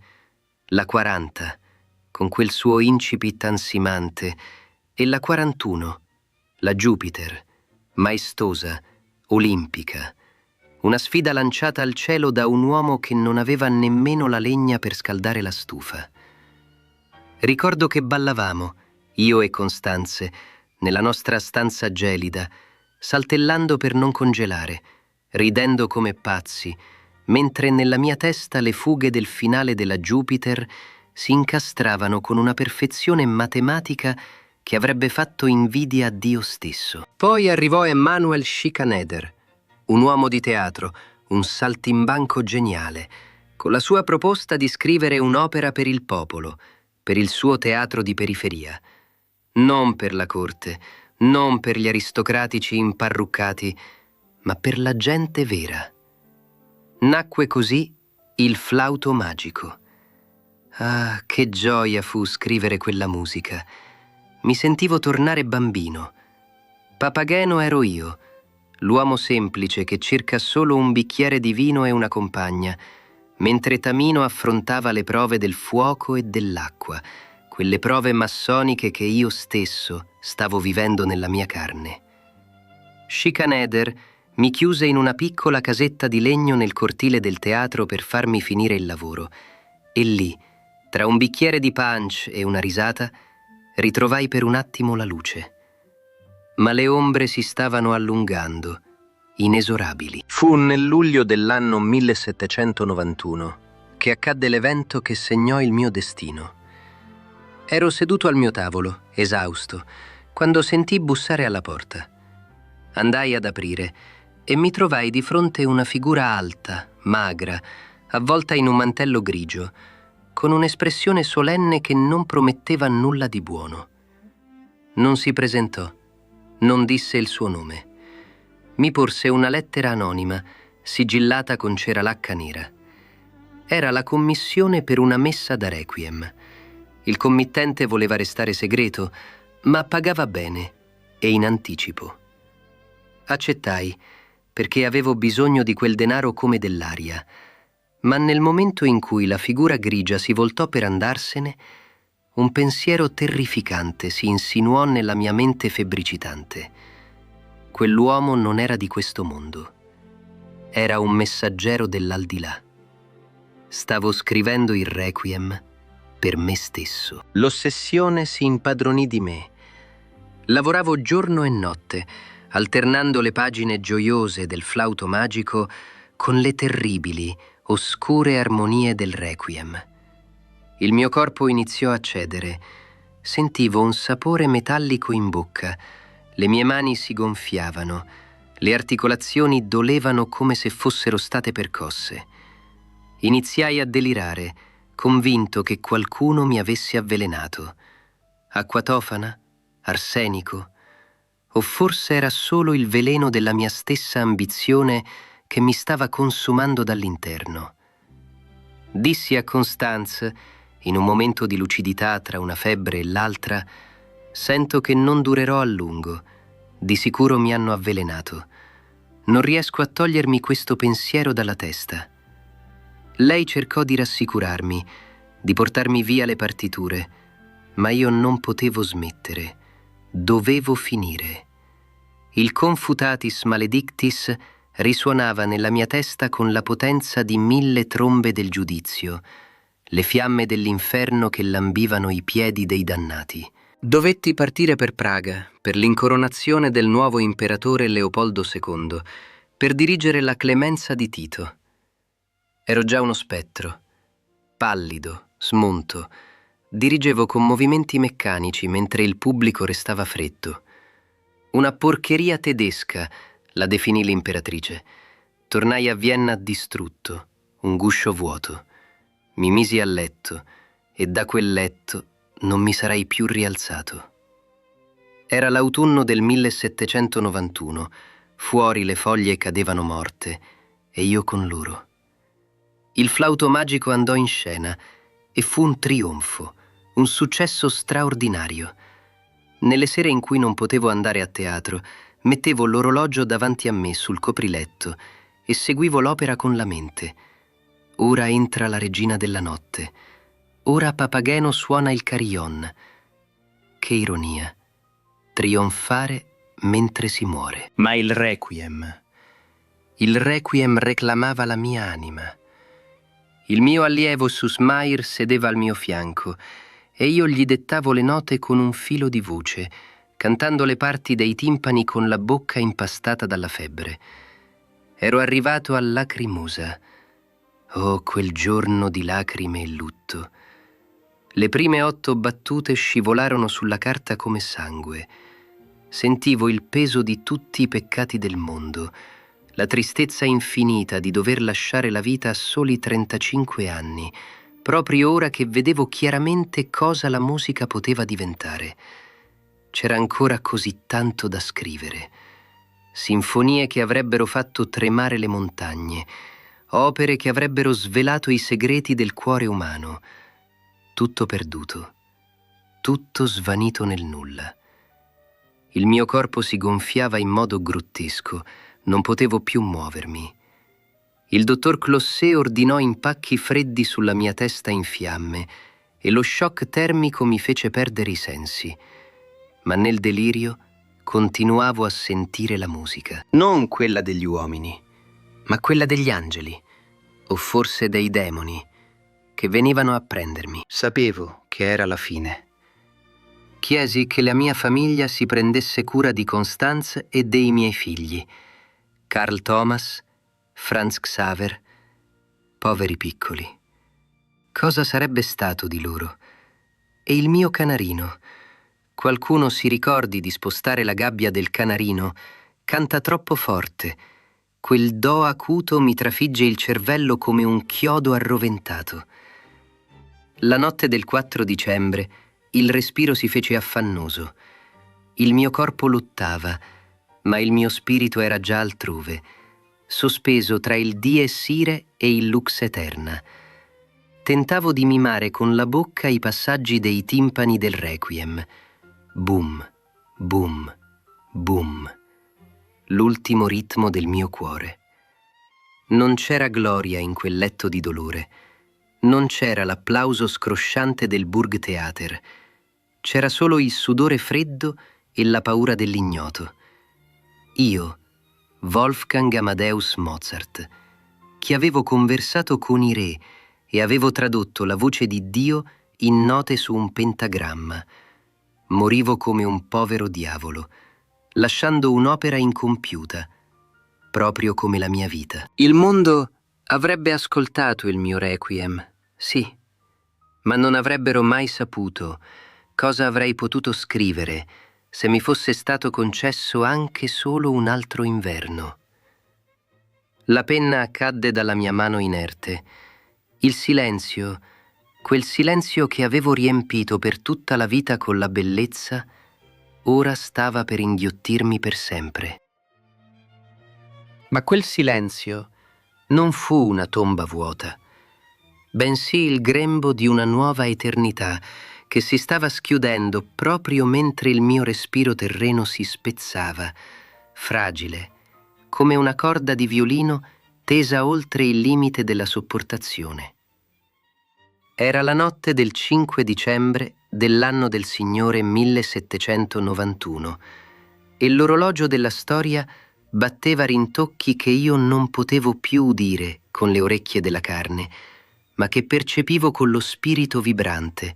la 40, con quel suo incipit ansimante, e la 41, la Jupiter, maestosa, olimpica, una sfida lanciata al cielo da un uomo che non aveva nemmeno la legna per scaldare la stufa. Ricordo che ballavamo, io e Costanze, nella nostra stanza gelida, saltellando per non congelare, ridendo come pazzi, mentre nella mia testa le fughe del finale della Jupiter si incastravano con una perfezione matematica che avrebbe fatto invidia a Dio stesso. Poi arrivò Emanuel Schikaneder, un uomo di teatro, un saltimbanco geniale, con la sua proposta di scrivere un'opera per il popolo, per il suo teatro di periferia. Non per la corte, non per gli aristocratici imparruccati, ma per la gente vera. Nacque così il Flauto Magico. Ah, che gioia fu scrivere quella musica! Mi sentivo tornare bambino. Papageno ero io, l'uomo semplice che cerca solo un bicchiere di vino e una compagna, mentre Tamino affrontava le prove del fuoco e dell'acqua, quelle prove massoniche che io stesso stavo vivendo nella mia carne. Schikaneder mi chiuse in una piccola casetta di legno nel cortile del teatro per farmi finire il lavoro, e lì, tra un bicchiere di punch e una risata, ritrovai per un attimo la luce. Ma le ombre si stavano allungando, inesorabili. Fu nel luglio dell'anno 1791 che accadde l'evento che segnò il mio destino. Ero seduto al mio tavolo, esausto, quando sentii bussare alla porta. Andai ad aprire e mi trovai di fronte una figura alta, magra, avvolta in un mantello grigio, con un'espressione solenne che non prometteva nulla di buono. Non si presentò, non disse il suo nome. Mi porse una lettera anonima, sigillata con cera lacca nera. Era la commissione per una messa da requiem. Il committente voleva restare segreto, ma pagava bene e in anticipo. Accettai, perché avevo bisogno di quel denaro come dell'aria, ma nel momento in cui la figura grigia si voltò per andarsene, un pensiero terrificante si insinuò nella mia mente febbricitante. Quell'uomo non era di questo mondo. Era un messaggero dell'aldilà. Stavo scrivendo il requiem per me stesso. L'ossessione si impadronì di me. Lavoravo giorno e notte, alternando le pagine gioiose del Flauto Magico con le terribili, oscure armonie del requiem. Il mio corpo iniziò a cedere. Sentivo un sapore metallico in bocca. Le mie mani si gonfiavano. Le articolazioni dolevano come se fossero state percosse. Iniziai a delirare, convinto che qualcuno mi avesse avvelenato. Acqua tofana? Arsenico? O forse era solo il veleno della mia stessa ambizione che mi stava consumando dall'interno. Dissi a Constance, in un momento di lucidità tra una febbre e l'altra: «Sento che non durerò a lungo. Di sicuro mi hanno avvelenato. Non riesco a togliermi questo pensiero dalla testa». Lei cercò di rassicurarmi, di portarmi via le partiture, ma io non potevo smettere. Dovevo finire. Il Confutatis Maledictis risuonava nella mia testa con la potenza di 1000 trombe del giudizio, le fiamme dell'inferno che lambivano i piedi dei dannati. Dovetti partire per Praga, per l'incoronazione del nuovo imperatore Leopoldo II, per dirigere la clemenza di Tito. Ero già uno spettro. Pallido, smunto, dirigevo con movimenti meccanici mentre il pubblico restava freddo. Una porcheria tedesca, la definì l'imperatrice. Tornai a Vienna distrutto, un guscio vuoto. Mi misi a letto e da quel letto non mi sarei più rialzato. Era l'autunno del 1791, fuori le foglie cadevano morte e io con loro. Il flauto magico andò in scena e fu un trionfo, un successo straordinario. Nelle sere in cui non potevo andare a teatro, mettevo l'orologio davanti a me sul copriletto e seguivo l'opera con la mente. Ora entra la regina della notte, ora Papageno suona il carillon. Che ironia, trionfare mentre si muore. Ma il requiem reclamava la mia anima. Il mio allievo Susmair sedeva al mio fianco e io gli dettavo le note con un filo di voce, cantando le parti dei timpani con la bocca impastata dalla febbre. Ero arrivato al Lacrimosa. Oh, quel giorno di lacrime e lutto. Le prime 8 battute scivolarono sulla carta come sangue. Sentivo il peso di tutti i peccati del mondo, la tristezza infinita di dover lasciare la vita a soli 35 anni, proprio ora che vedevo chiaramente cosa la musica poteva diventare. C'era ancora così tanto da scrivere. Sinfonie che avrebbero fatto tremare le montagne, opere che avrebbero svelato i segreti del cuore umano. Tutto perduto, tutto svanito nel nulla. Il mio corpo si gonfiava in modo grottesco, non potevo più muovermi. Il dottor Clossé ordinò impacchi freddi sulla mia testa in fiamme e lo shock termico mi fece perdere i sensi. Ma nel delirio continuavo a sentire la musica. Non quella degli uomini, ma quella degli angeli, o forse dei demoni, che venivano a prendermi. Sapevo che era la fine. Chiesi che la mia famiglia si prendesse cura di Constance e dei miei figli, Carl Thomas, Franz Xaver, poveri piccoli. Cosa sarebbe stato di loro? E il mio canarino? Qualcuno si ricordi di spostare la gabbia del canarino? Canta troppo forte. Quel do acuto mi trafigge il cervello come un chiodo arroventato. La notte del 4 dicembre il respiro si fece affannoso. Il mio corpo lottava, ma il mio spirito era già altrove, sospeso tra il Dies Irae e il Lux Aeterna. Tentavo di mimare con la bocca i passaggi dei timpani del Requiem. Boom, boom, boom. L'ultimo ritmo del mio cuore. Non c'era gloria in quel letto di dolore. Non c'era l'applauso scrosciante del Burgtheater. C'era solo il sudore freddo e la paura dell'ignoto. Io, Wolfgang Amadeus Mozart, che avevo conversato con i re e avevo tradotto la voce di Dio in note su un pentagramma, morivo come un povero diavolo, lasciando un'opera incompiuta, proprio come la mia vita. Il mondo avrebbe ascoltato il mio requiem, sì, ma non avrebbero mai saputo cosa avrei potuto scrivere se mi fosse stato concesso anche solo un altro inverno. La penna cadde dalla mia mano inerte. Il silenzio, quel silenzio che avevo riempito per tutta la vita con la bellezza, ora stava per inghiottirmi per sempre. Ma quel silenzio non fu una tomba vuota, bensì il grembo di una nuova eternità che si stava schiudendo proprio mentre il mio respiro terreno si spezzava, fragile, come una corda di violino tesa oltre il limite della sopportazione. Era la notte del 5 dicembre dell'anno del Signore 1791 e l'orologio della storia batteva rintocchi che io non potevo più udire con le orecchie della carne, ma che percepivo con lo spirito vibrante,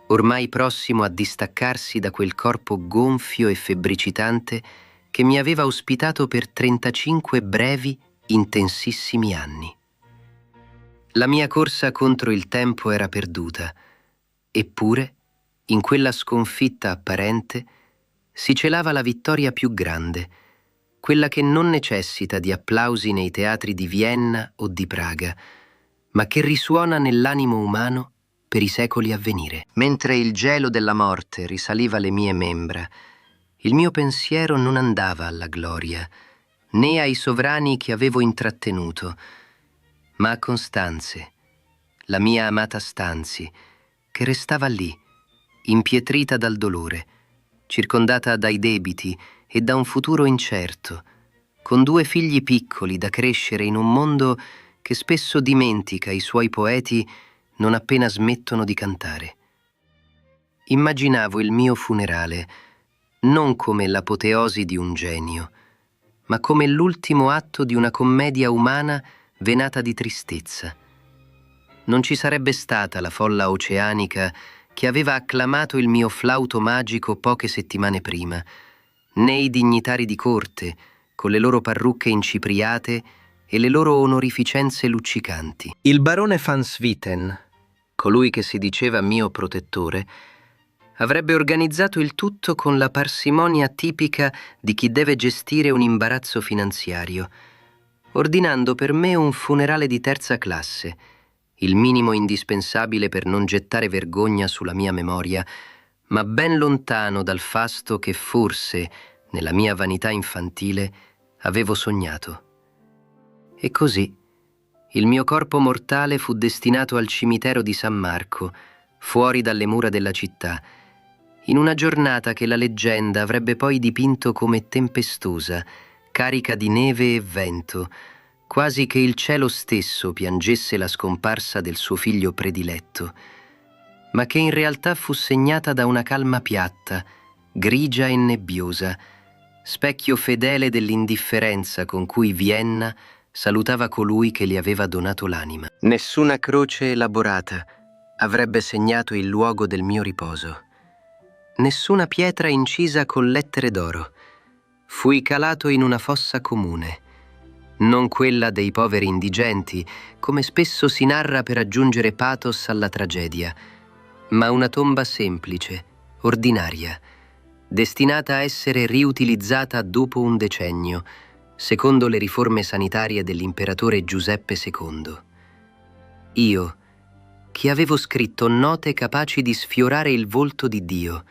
ormai prossimo a distaccarsi da quel corpo gonfio e febbricitante che mi aveva ospitato per 35 brevi, intensissimi anni. La mia corsa contro il tempo era perduta, eppure, in quella sconfitta apparente, si celava la vittoria più grande, quella che non necessita di applausi nei teatri di Vienna o di Praga, ma che risuona nell'animo umano per i secoli a venire. Mentre il gelo della morte risaliva le mie membra, il mio pensiero non andava alla gloria, né ai sovrani che avevo intrattenuto, ma a Costanze, la mia amata Stanzi, che restava lì, impietrita dal dolore, circondata dai debiti e da un futuro incerto, con 2 figli piccoli da crescere in un mondo che spesso dimentica i suoi poeti non appena smettono di cantare. Immaginavo il mio funerale non come l'apoteosi di un genio, ma come l'ultimo atto di una commedia umana venata di tristezza. Non ci sarebbe stata la folla oceanica che aveva acclamato il mio flauto magico poche settimane prima, né i dignitari di corte, con le loro parrucche incipriate e le loro onorificenze luccicanti. Il barone van Swieten, colui che si diceva mio protettore, avrebbe organizzato il tutto con la parsimonia tipica di chi deve gestire un imbarazzo finanziario, ordinando per me un funerale di 3ª classe, il minimo indispensabile per non gettare vergogna sulla mia memoria, ma ben lontano dal fasto che forse, nella mia vanità infantile, avevo sognato. E così il mio corpo mortale fu destinato al cimitero di San Marco, fuori dalle mura della città, in una giornata che la leggenda avrebbe poi dipinto come tempestosa, carica di neve e vento, quasi che il cielo stesso piangesse la scomparsa del suo figlio prediletto, ma che in realtà fu segnata da una calma piatta, grigia e nebbiosa, specchio fedele dell'indifferenza con cui Vienna salutava colui che gli aveva donato l'anima. Nessuna croce elaborata avrebbe segnato il luogo del mio riposo. Nessuna pietra incisa con lettere d'oro. Fui calato in una fossa comune, non quella dei poveri indigenti, come spesso si narra per aggiungere pathos alla tragedia, ma una tomba semplice, ordinaria, destinata a essere riutilizzata dopo un decennio, secondo le riforme sanitarie dell'imperatore Giuseppe II. Io, che avevo scritto note capaci di sfiorare il volto di Dio,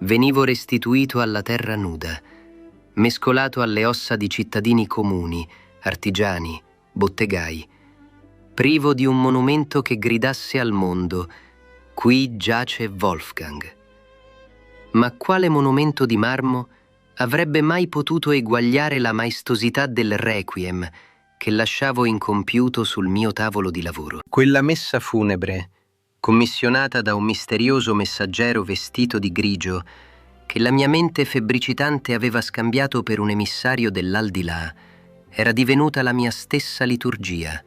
venivo restituito alla terra nuda, mescolato alle ossa di cittadini comuni, artigiani, bottegai, privo di un monumento che gridasse al mondo: qui giace Wolfgang. Ma quale monumento di marmo avrebbe mai potuto eguagliare la maestosità del requiem che lasciavo incompiuto sul mio tavolo di lavoro? Quella messa funebre, commissionata da un misterioso messaggero vestito di grigio, che la mia mente febbricitante aveva scambiato per un emissario dell'aldilà, era divenuta la mia stessa liturgia,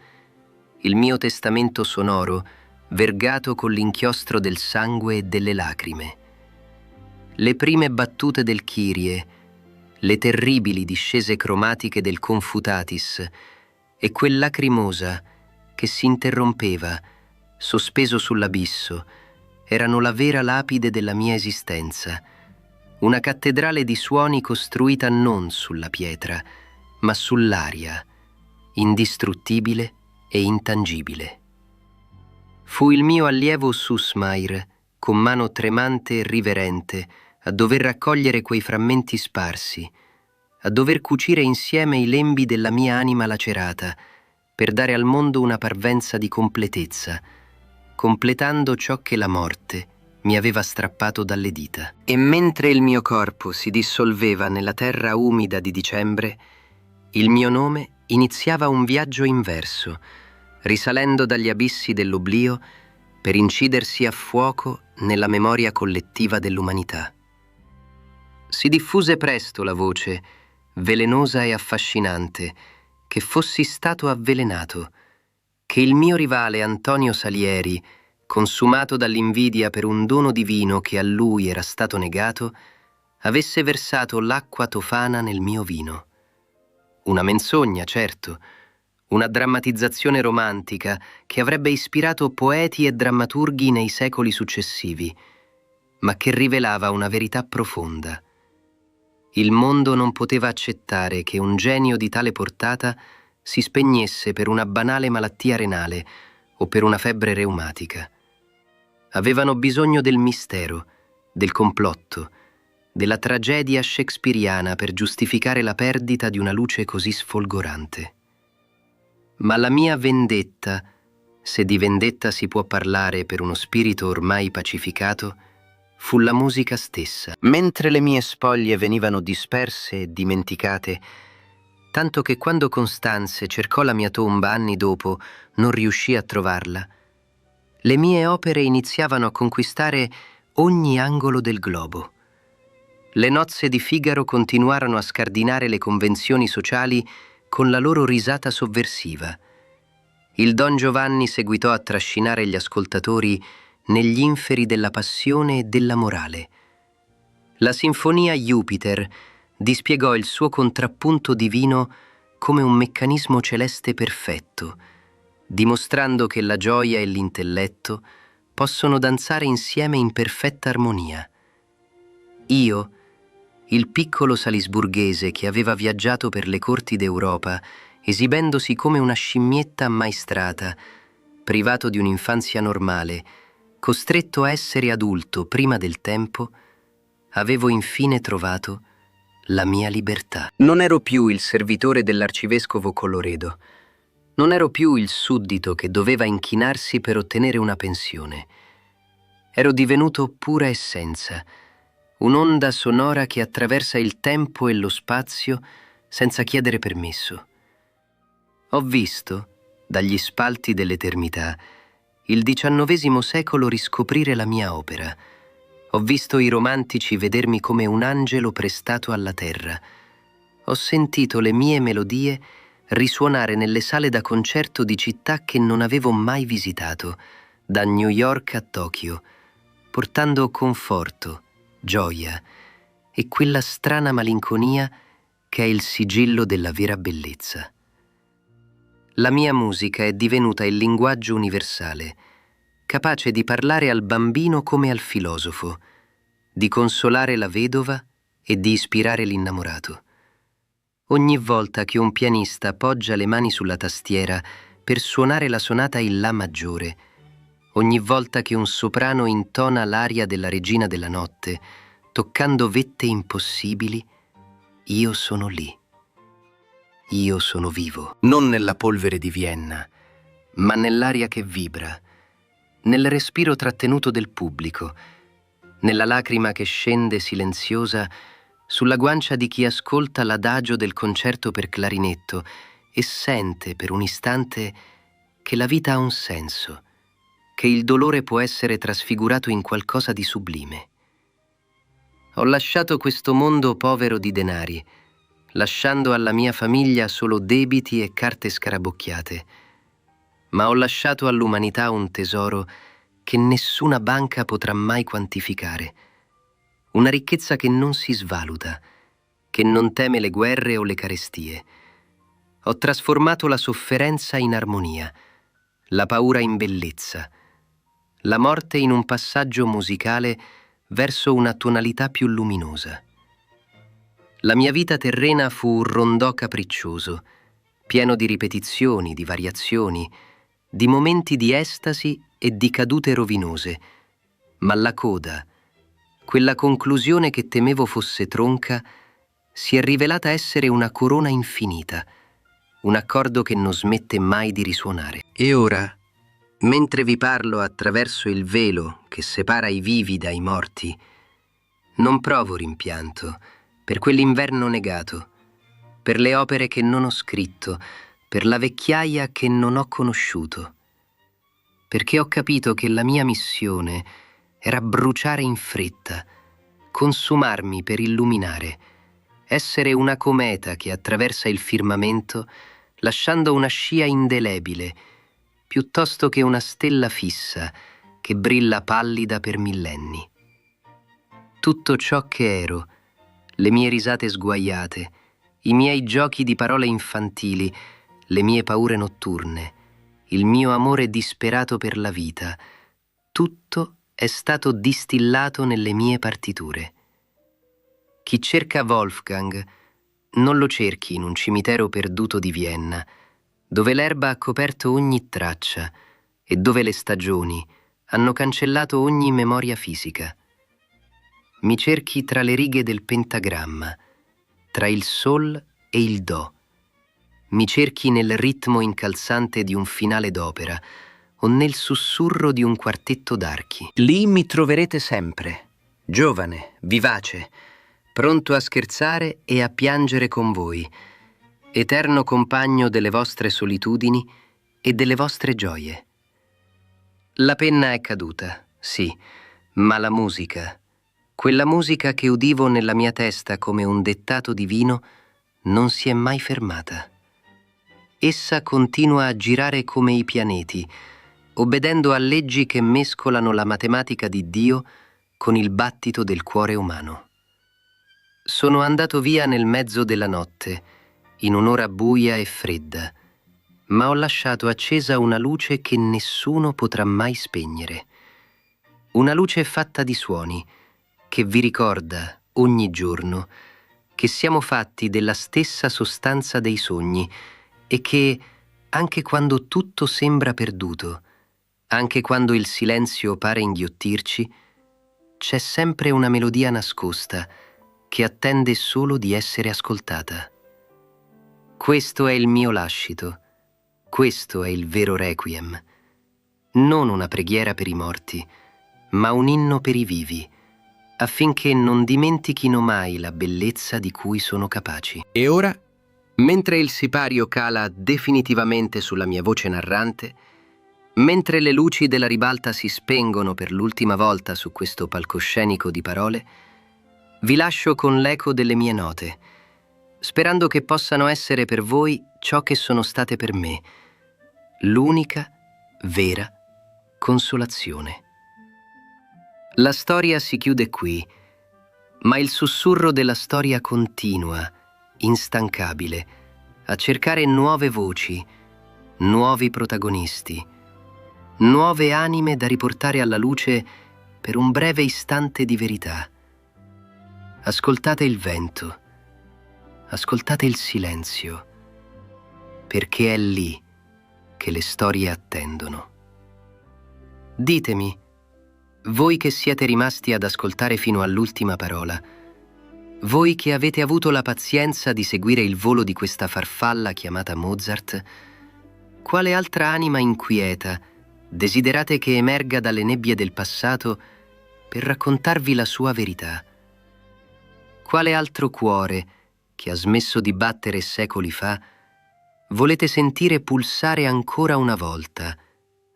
il mio testamento sonoro, vergato con l'inchiostro del sangue e delle lacrime. Le prime battute del Kyrie, le terribili discese cromatiche del Confutatis e quel lacrimosa che si interrompeva, sospeso sull'abisso, erano la vera lapide della mia esistenza, una cattedrale di suoni costruita non sulla pietra, ma sull'aria, indistruttibile e intangibile. Fu il mio allievo Susmair, con mano tremante e riverente, a dover raccogliere quei frammenti sparsi, a dover cucire insieme i lembi della mia anima lacerata, per dare al mondo una parvenza di completezza, completando ciò che la morte mi aveva strappato dalle dita. E mentre il mio corpo si dissolveva nella terra umida di dicembre, il mio nome iniziava un viaggio inverso, risalendo dagli abissi dell'oblio per incidersi a fuoco nella memoria collettiva dell'umanità. Si diffuse presto la voce, velenosa e affascinante, che fossi stato avvelenato, che il mio rivale Antonio Salieri, consumato dall'invidia per un dono divino che a lui era stato negato, avesse versato l'acqua tofana nel mio vino. Una menzogna, certo, una drammatizzazione romantica che avrebbe ispirato poeti e drammaturghi nei secoli successivi, ma che rivelava una verità profonda. Il mondo non poteva accettare che un genio di tale portata si spegnesse per una banale malattia renale o per una febbre reumatica. Avevano bisogno del mistero, del complotto, della tragedia shakespeariana per giustificare la perdita di una luce così sfolgorante. Ma la mia vendetta, se di vendetta si può parlare per uno spirito ormai pacificato, fu la musica stessa. Mentre le mie spoglie venivano disperse e dimenticate, tanto che quando Costanze cercò la mia tomba anni dopo non riuscì a trovarla, le mie opere iniziavano a conquistare ogni angolo del globo. Le nozze di Figaro continuarono a scardinare le convenzioni sociali con la loro risata sovversiva. Il Don Giovanni seguitò a trascinare gli ascoltatori negli inferi della passione e della morale. La sinfonia Jupiter dispiegò il suo contrappunto divino come un meccanismo celeste perfetto, dimostrando che la gioia e l'intelletto possono danzare insieme in perfetta armonia. Io, il piccolo salisburghese che aveva viaggiato per le corti d'Europa, esibendosi come una scimmietta ammaestrata, privato di un'infanzia normale, costretto a essere adulto prima del tempo, avevo infine trovato la mia libertà. Non ero più il servitore dell'arcivescovo Colloredo. Non ero più il suddito che doveva inchinarsi per ottenere una pensione. Ero divenuto pura essenza, un'onda sonora che attraversa il tempo e lo spazio senza chiedere permesso. Ho visto, dagli spalti dell'eternità, il XIX secolo riscoprire la mia opera. Ho visto i romantici vedermi come un angelo prestato alla terra. Ho sentito le mie melodie risuonare nelle sale da concerto di città che non avevo mai visitato, da New York a Tokyo, portando conforto, gioia e quella strana malinconia che è il sigillo della vera bellezza. La mia musica è divenuta il linguaggio universale, capace di parlare al bambino come al filosofo, di consolare la vedova e di ispirare l'innamorato. Ogni volta che un pianista poggia le mani sulla tastiera per suonare la sonata in La maggiore, ogni volta che un soprano intona l'aria della Regina della Notte, toccando vette impossibili, io sono lì. Io sono vivo, non nella polvere di Vienna, ma nell'aria che vibra, nel respiro trattenuto del pubblico, nella lacrima che scende silenziosa sulla guancia di chi ascolta l'adagio del concerto per clarinetto e sente per un istante che la vita ha un senso, che il dolore può essere trasfigurato in qualcosa di sublime. Ho lasciato questo mondo povero di denari, lasciando alla mia famiglia solo debiti e carte scarabocchiate, ma ho lasciato all'umanità un tesoro che nessuna banca potrà mai quantificare, una ricchezza che non si svaluta, che non teme le guerre o le carestie. Ho trasformato la sofferenza in armonia, la paura in bellezza, la morte in un passaggio musicale verso una tonalità più luminosa. La mia vita terrena fu un rondò capriccioso, pieno di ripetizioni, di variazioni, di momenti di estasi e di cadute rovinose, ma la coda, quella conclusione che temevo fosse tronca, si è rivelata essere una corona infinita, un accordo che non smette mai di risuonare. E ora, mentre vi parlo attraverso il velo che separa i vivi dai morti, non provo rimpianto per quell'inverno negato, per le opere che non ho scritto, per la vecchiaia che non ho conosciuto, perché ho capito che la mia missione era bruciare in fretta, consumarmi per illuminare, essere una cometa che attraversa il firmamento lasciando una scia indelebile, piuttosto che una stella fissa che brilla pallida per millenni. Tutto ciò che ero, le mie risate sguaiate, i miei giochi di parole infantili, le mie paure notturne, il mio amore disperato per la vita, tutto è stato distillato nelle mie partiture. Chi cerca Wolfgang non lo cerchi in un cimitero perduto di Vienna, dove l'erba ha coperto ogni traccia e dove le stagioni hanno cancellato ogni memoria fisica. Mi cerchi tra le righe del pentagramma, tra il sol e il do. Mi cerchi nel ritmo incalzante di un finale d'opera o nel sussurro di un quartetto d'archi. Lì mi troverete sempre, giovane, vivace, pronto a scherzare e a piangere con voi, eterno compagno delle vostre solitudini e delle vostre gioie. La penna è caduta, sì, ma la musica, quella musica che udivo nella mia testa come un dettato divino, non si è mai fermata. Essa continua a girare come i pianeti, obbedendo a leggi che mescolano la matematica di Dio con il battito del cuore umano. Sono andato via nel mezzo della notte, in un'ora buia e fredda, ma ho lasciato accesa una luce che nessuno potrà mai spegnere. Una luce fatta di suoni, che vi ricorda ogni giorno che siamo fatti della stessa sostanza dei sogni e che, anche quando tutto sembra perduto, anche quando il silenzio pare inghiottirci, c'è sempre una melodia nascosta che attende solo di essere ascoltata. Questo è il mio lascito, questo è il vero requiem, non una preghiera per i morti, ma un inno per i vivi, affinché non dimentichino mai la bellezza di cui sono capaci. E ora, mentre il sipario cala definitivamente sulla mia voce narrante, mentre le luci della ribalta si spengono per l'ultima volta su questo palcoscenico di parole, vi lascio con l'eco delle mie note, sperando che possano essere per voi ciò che sono state per me, l'unica, vera consolazione. La storia si chiude qui, ma il sussurro della storia continua, instancabile, a cercare nuove voci, nuovi protagonisti, nuove anime da riportare alla luce per un breve istante di verità. Ascoltate il vento, ascoltate il silenzio, perché è lì che le storie attendono. Ditemi, voi che siete rimasti ad ascoltare fino all'ultima parola, voi che avete avuto la pazienza di seguire il volo di questa farfalla chiamata Mozart, quale altra anima inquieta desiderate che emerga dalle nebbie del passato per raccontarvi la sua verità? Quale altro cuore, che ha smesso di battere secoli fa, volete sentire pulsare ancora una volta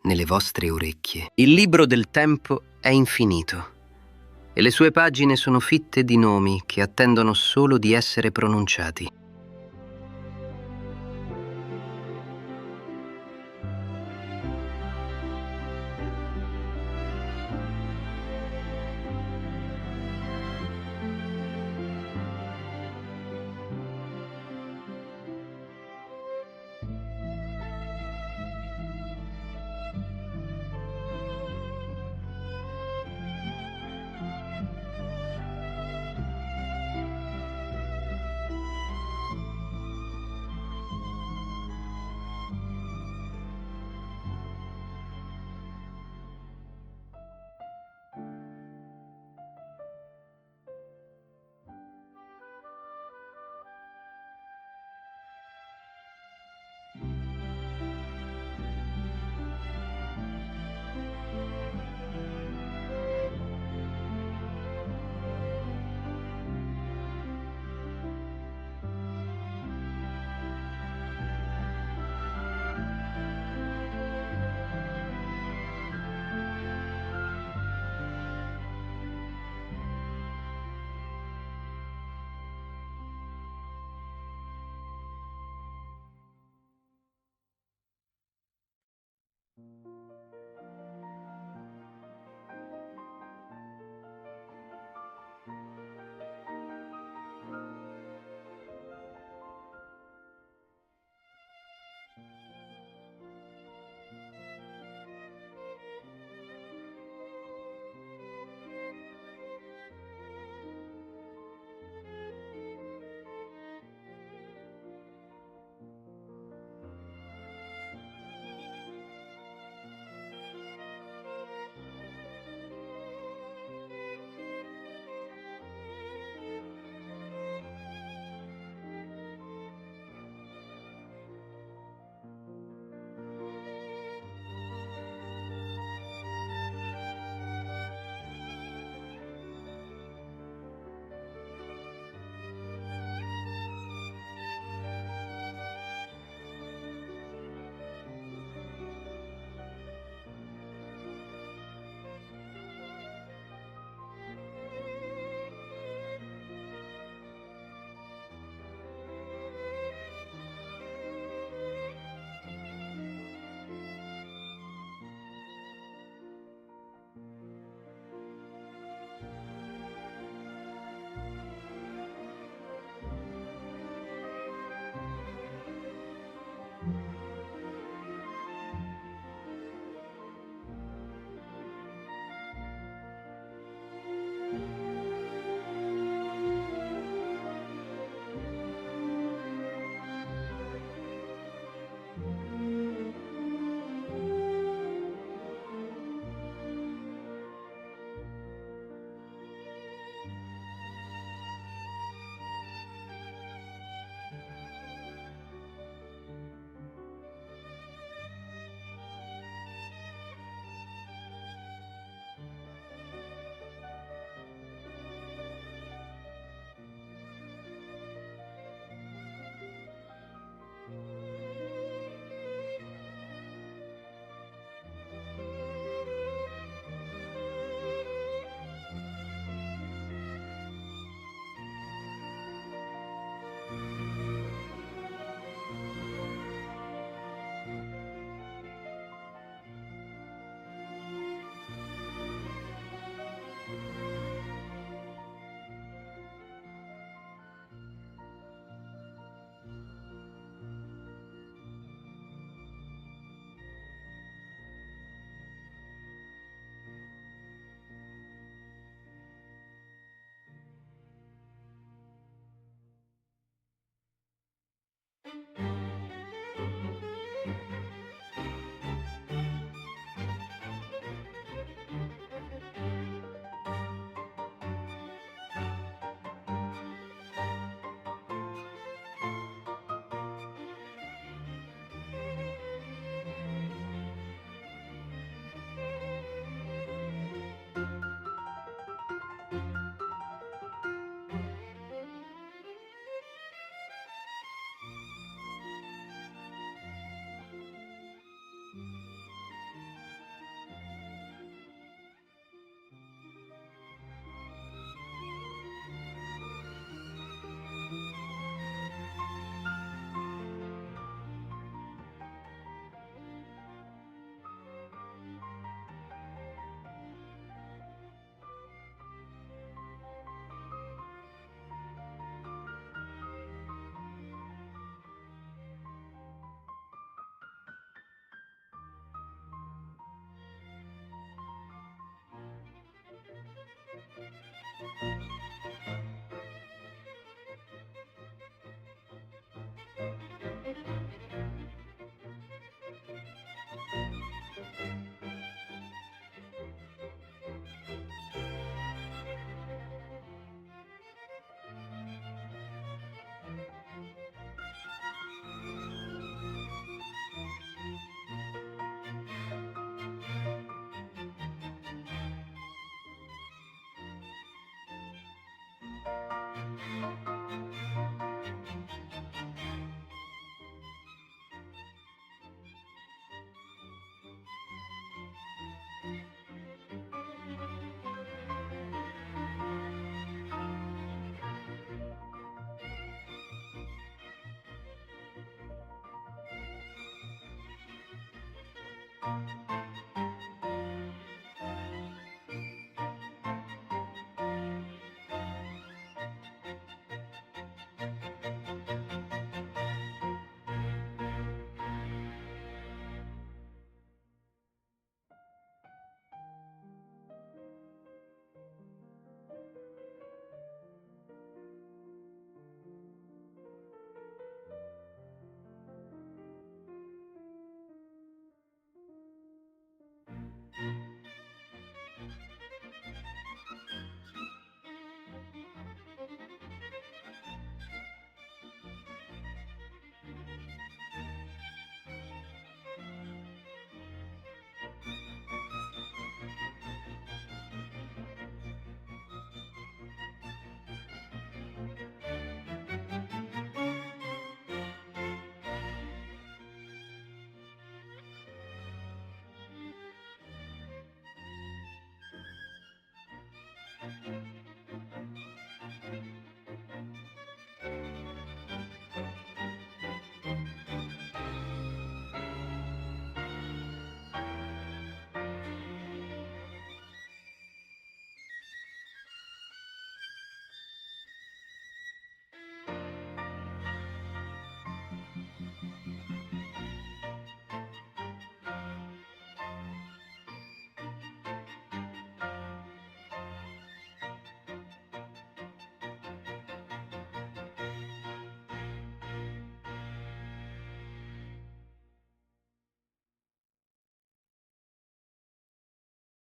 nelle vostre orecchie? Il libro del tempo è infinito e le sue pagine sono fitte di nomi che attendono solo di essere pronunciati.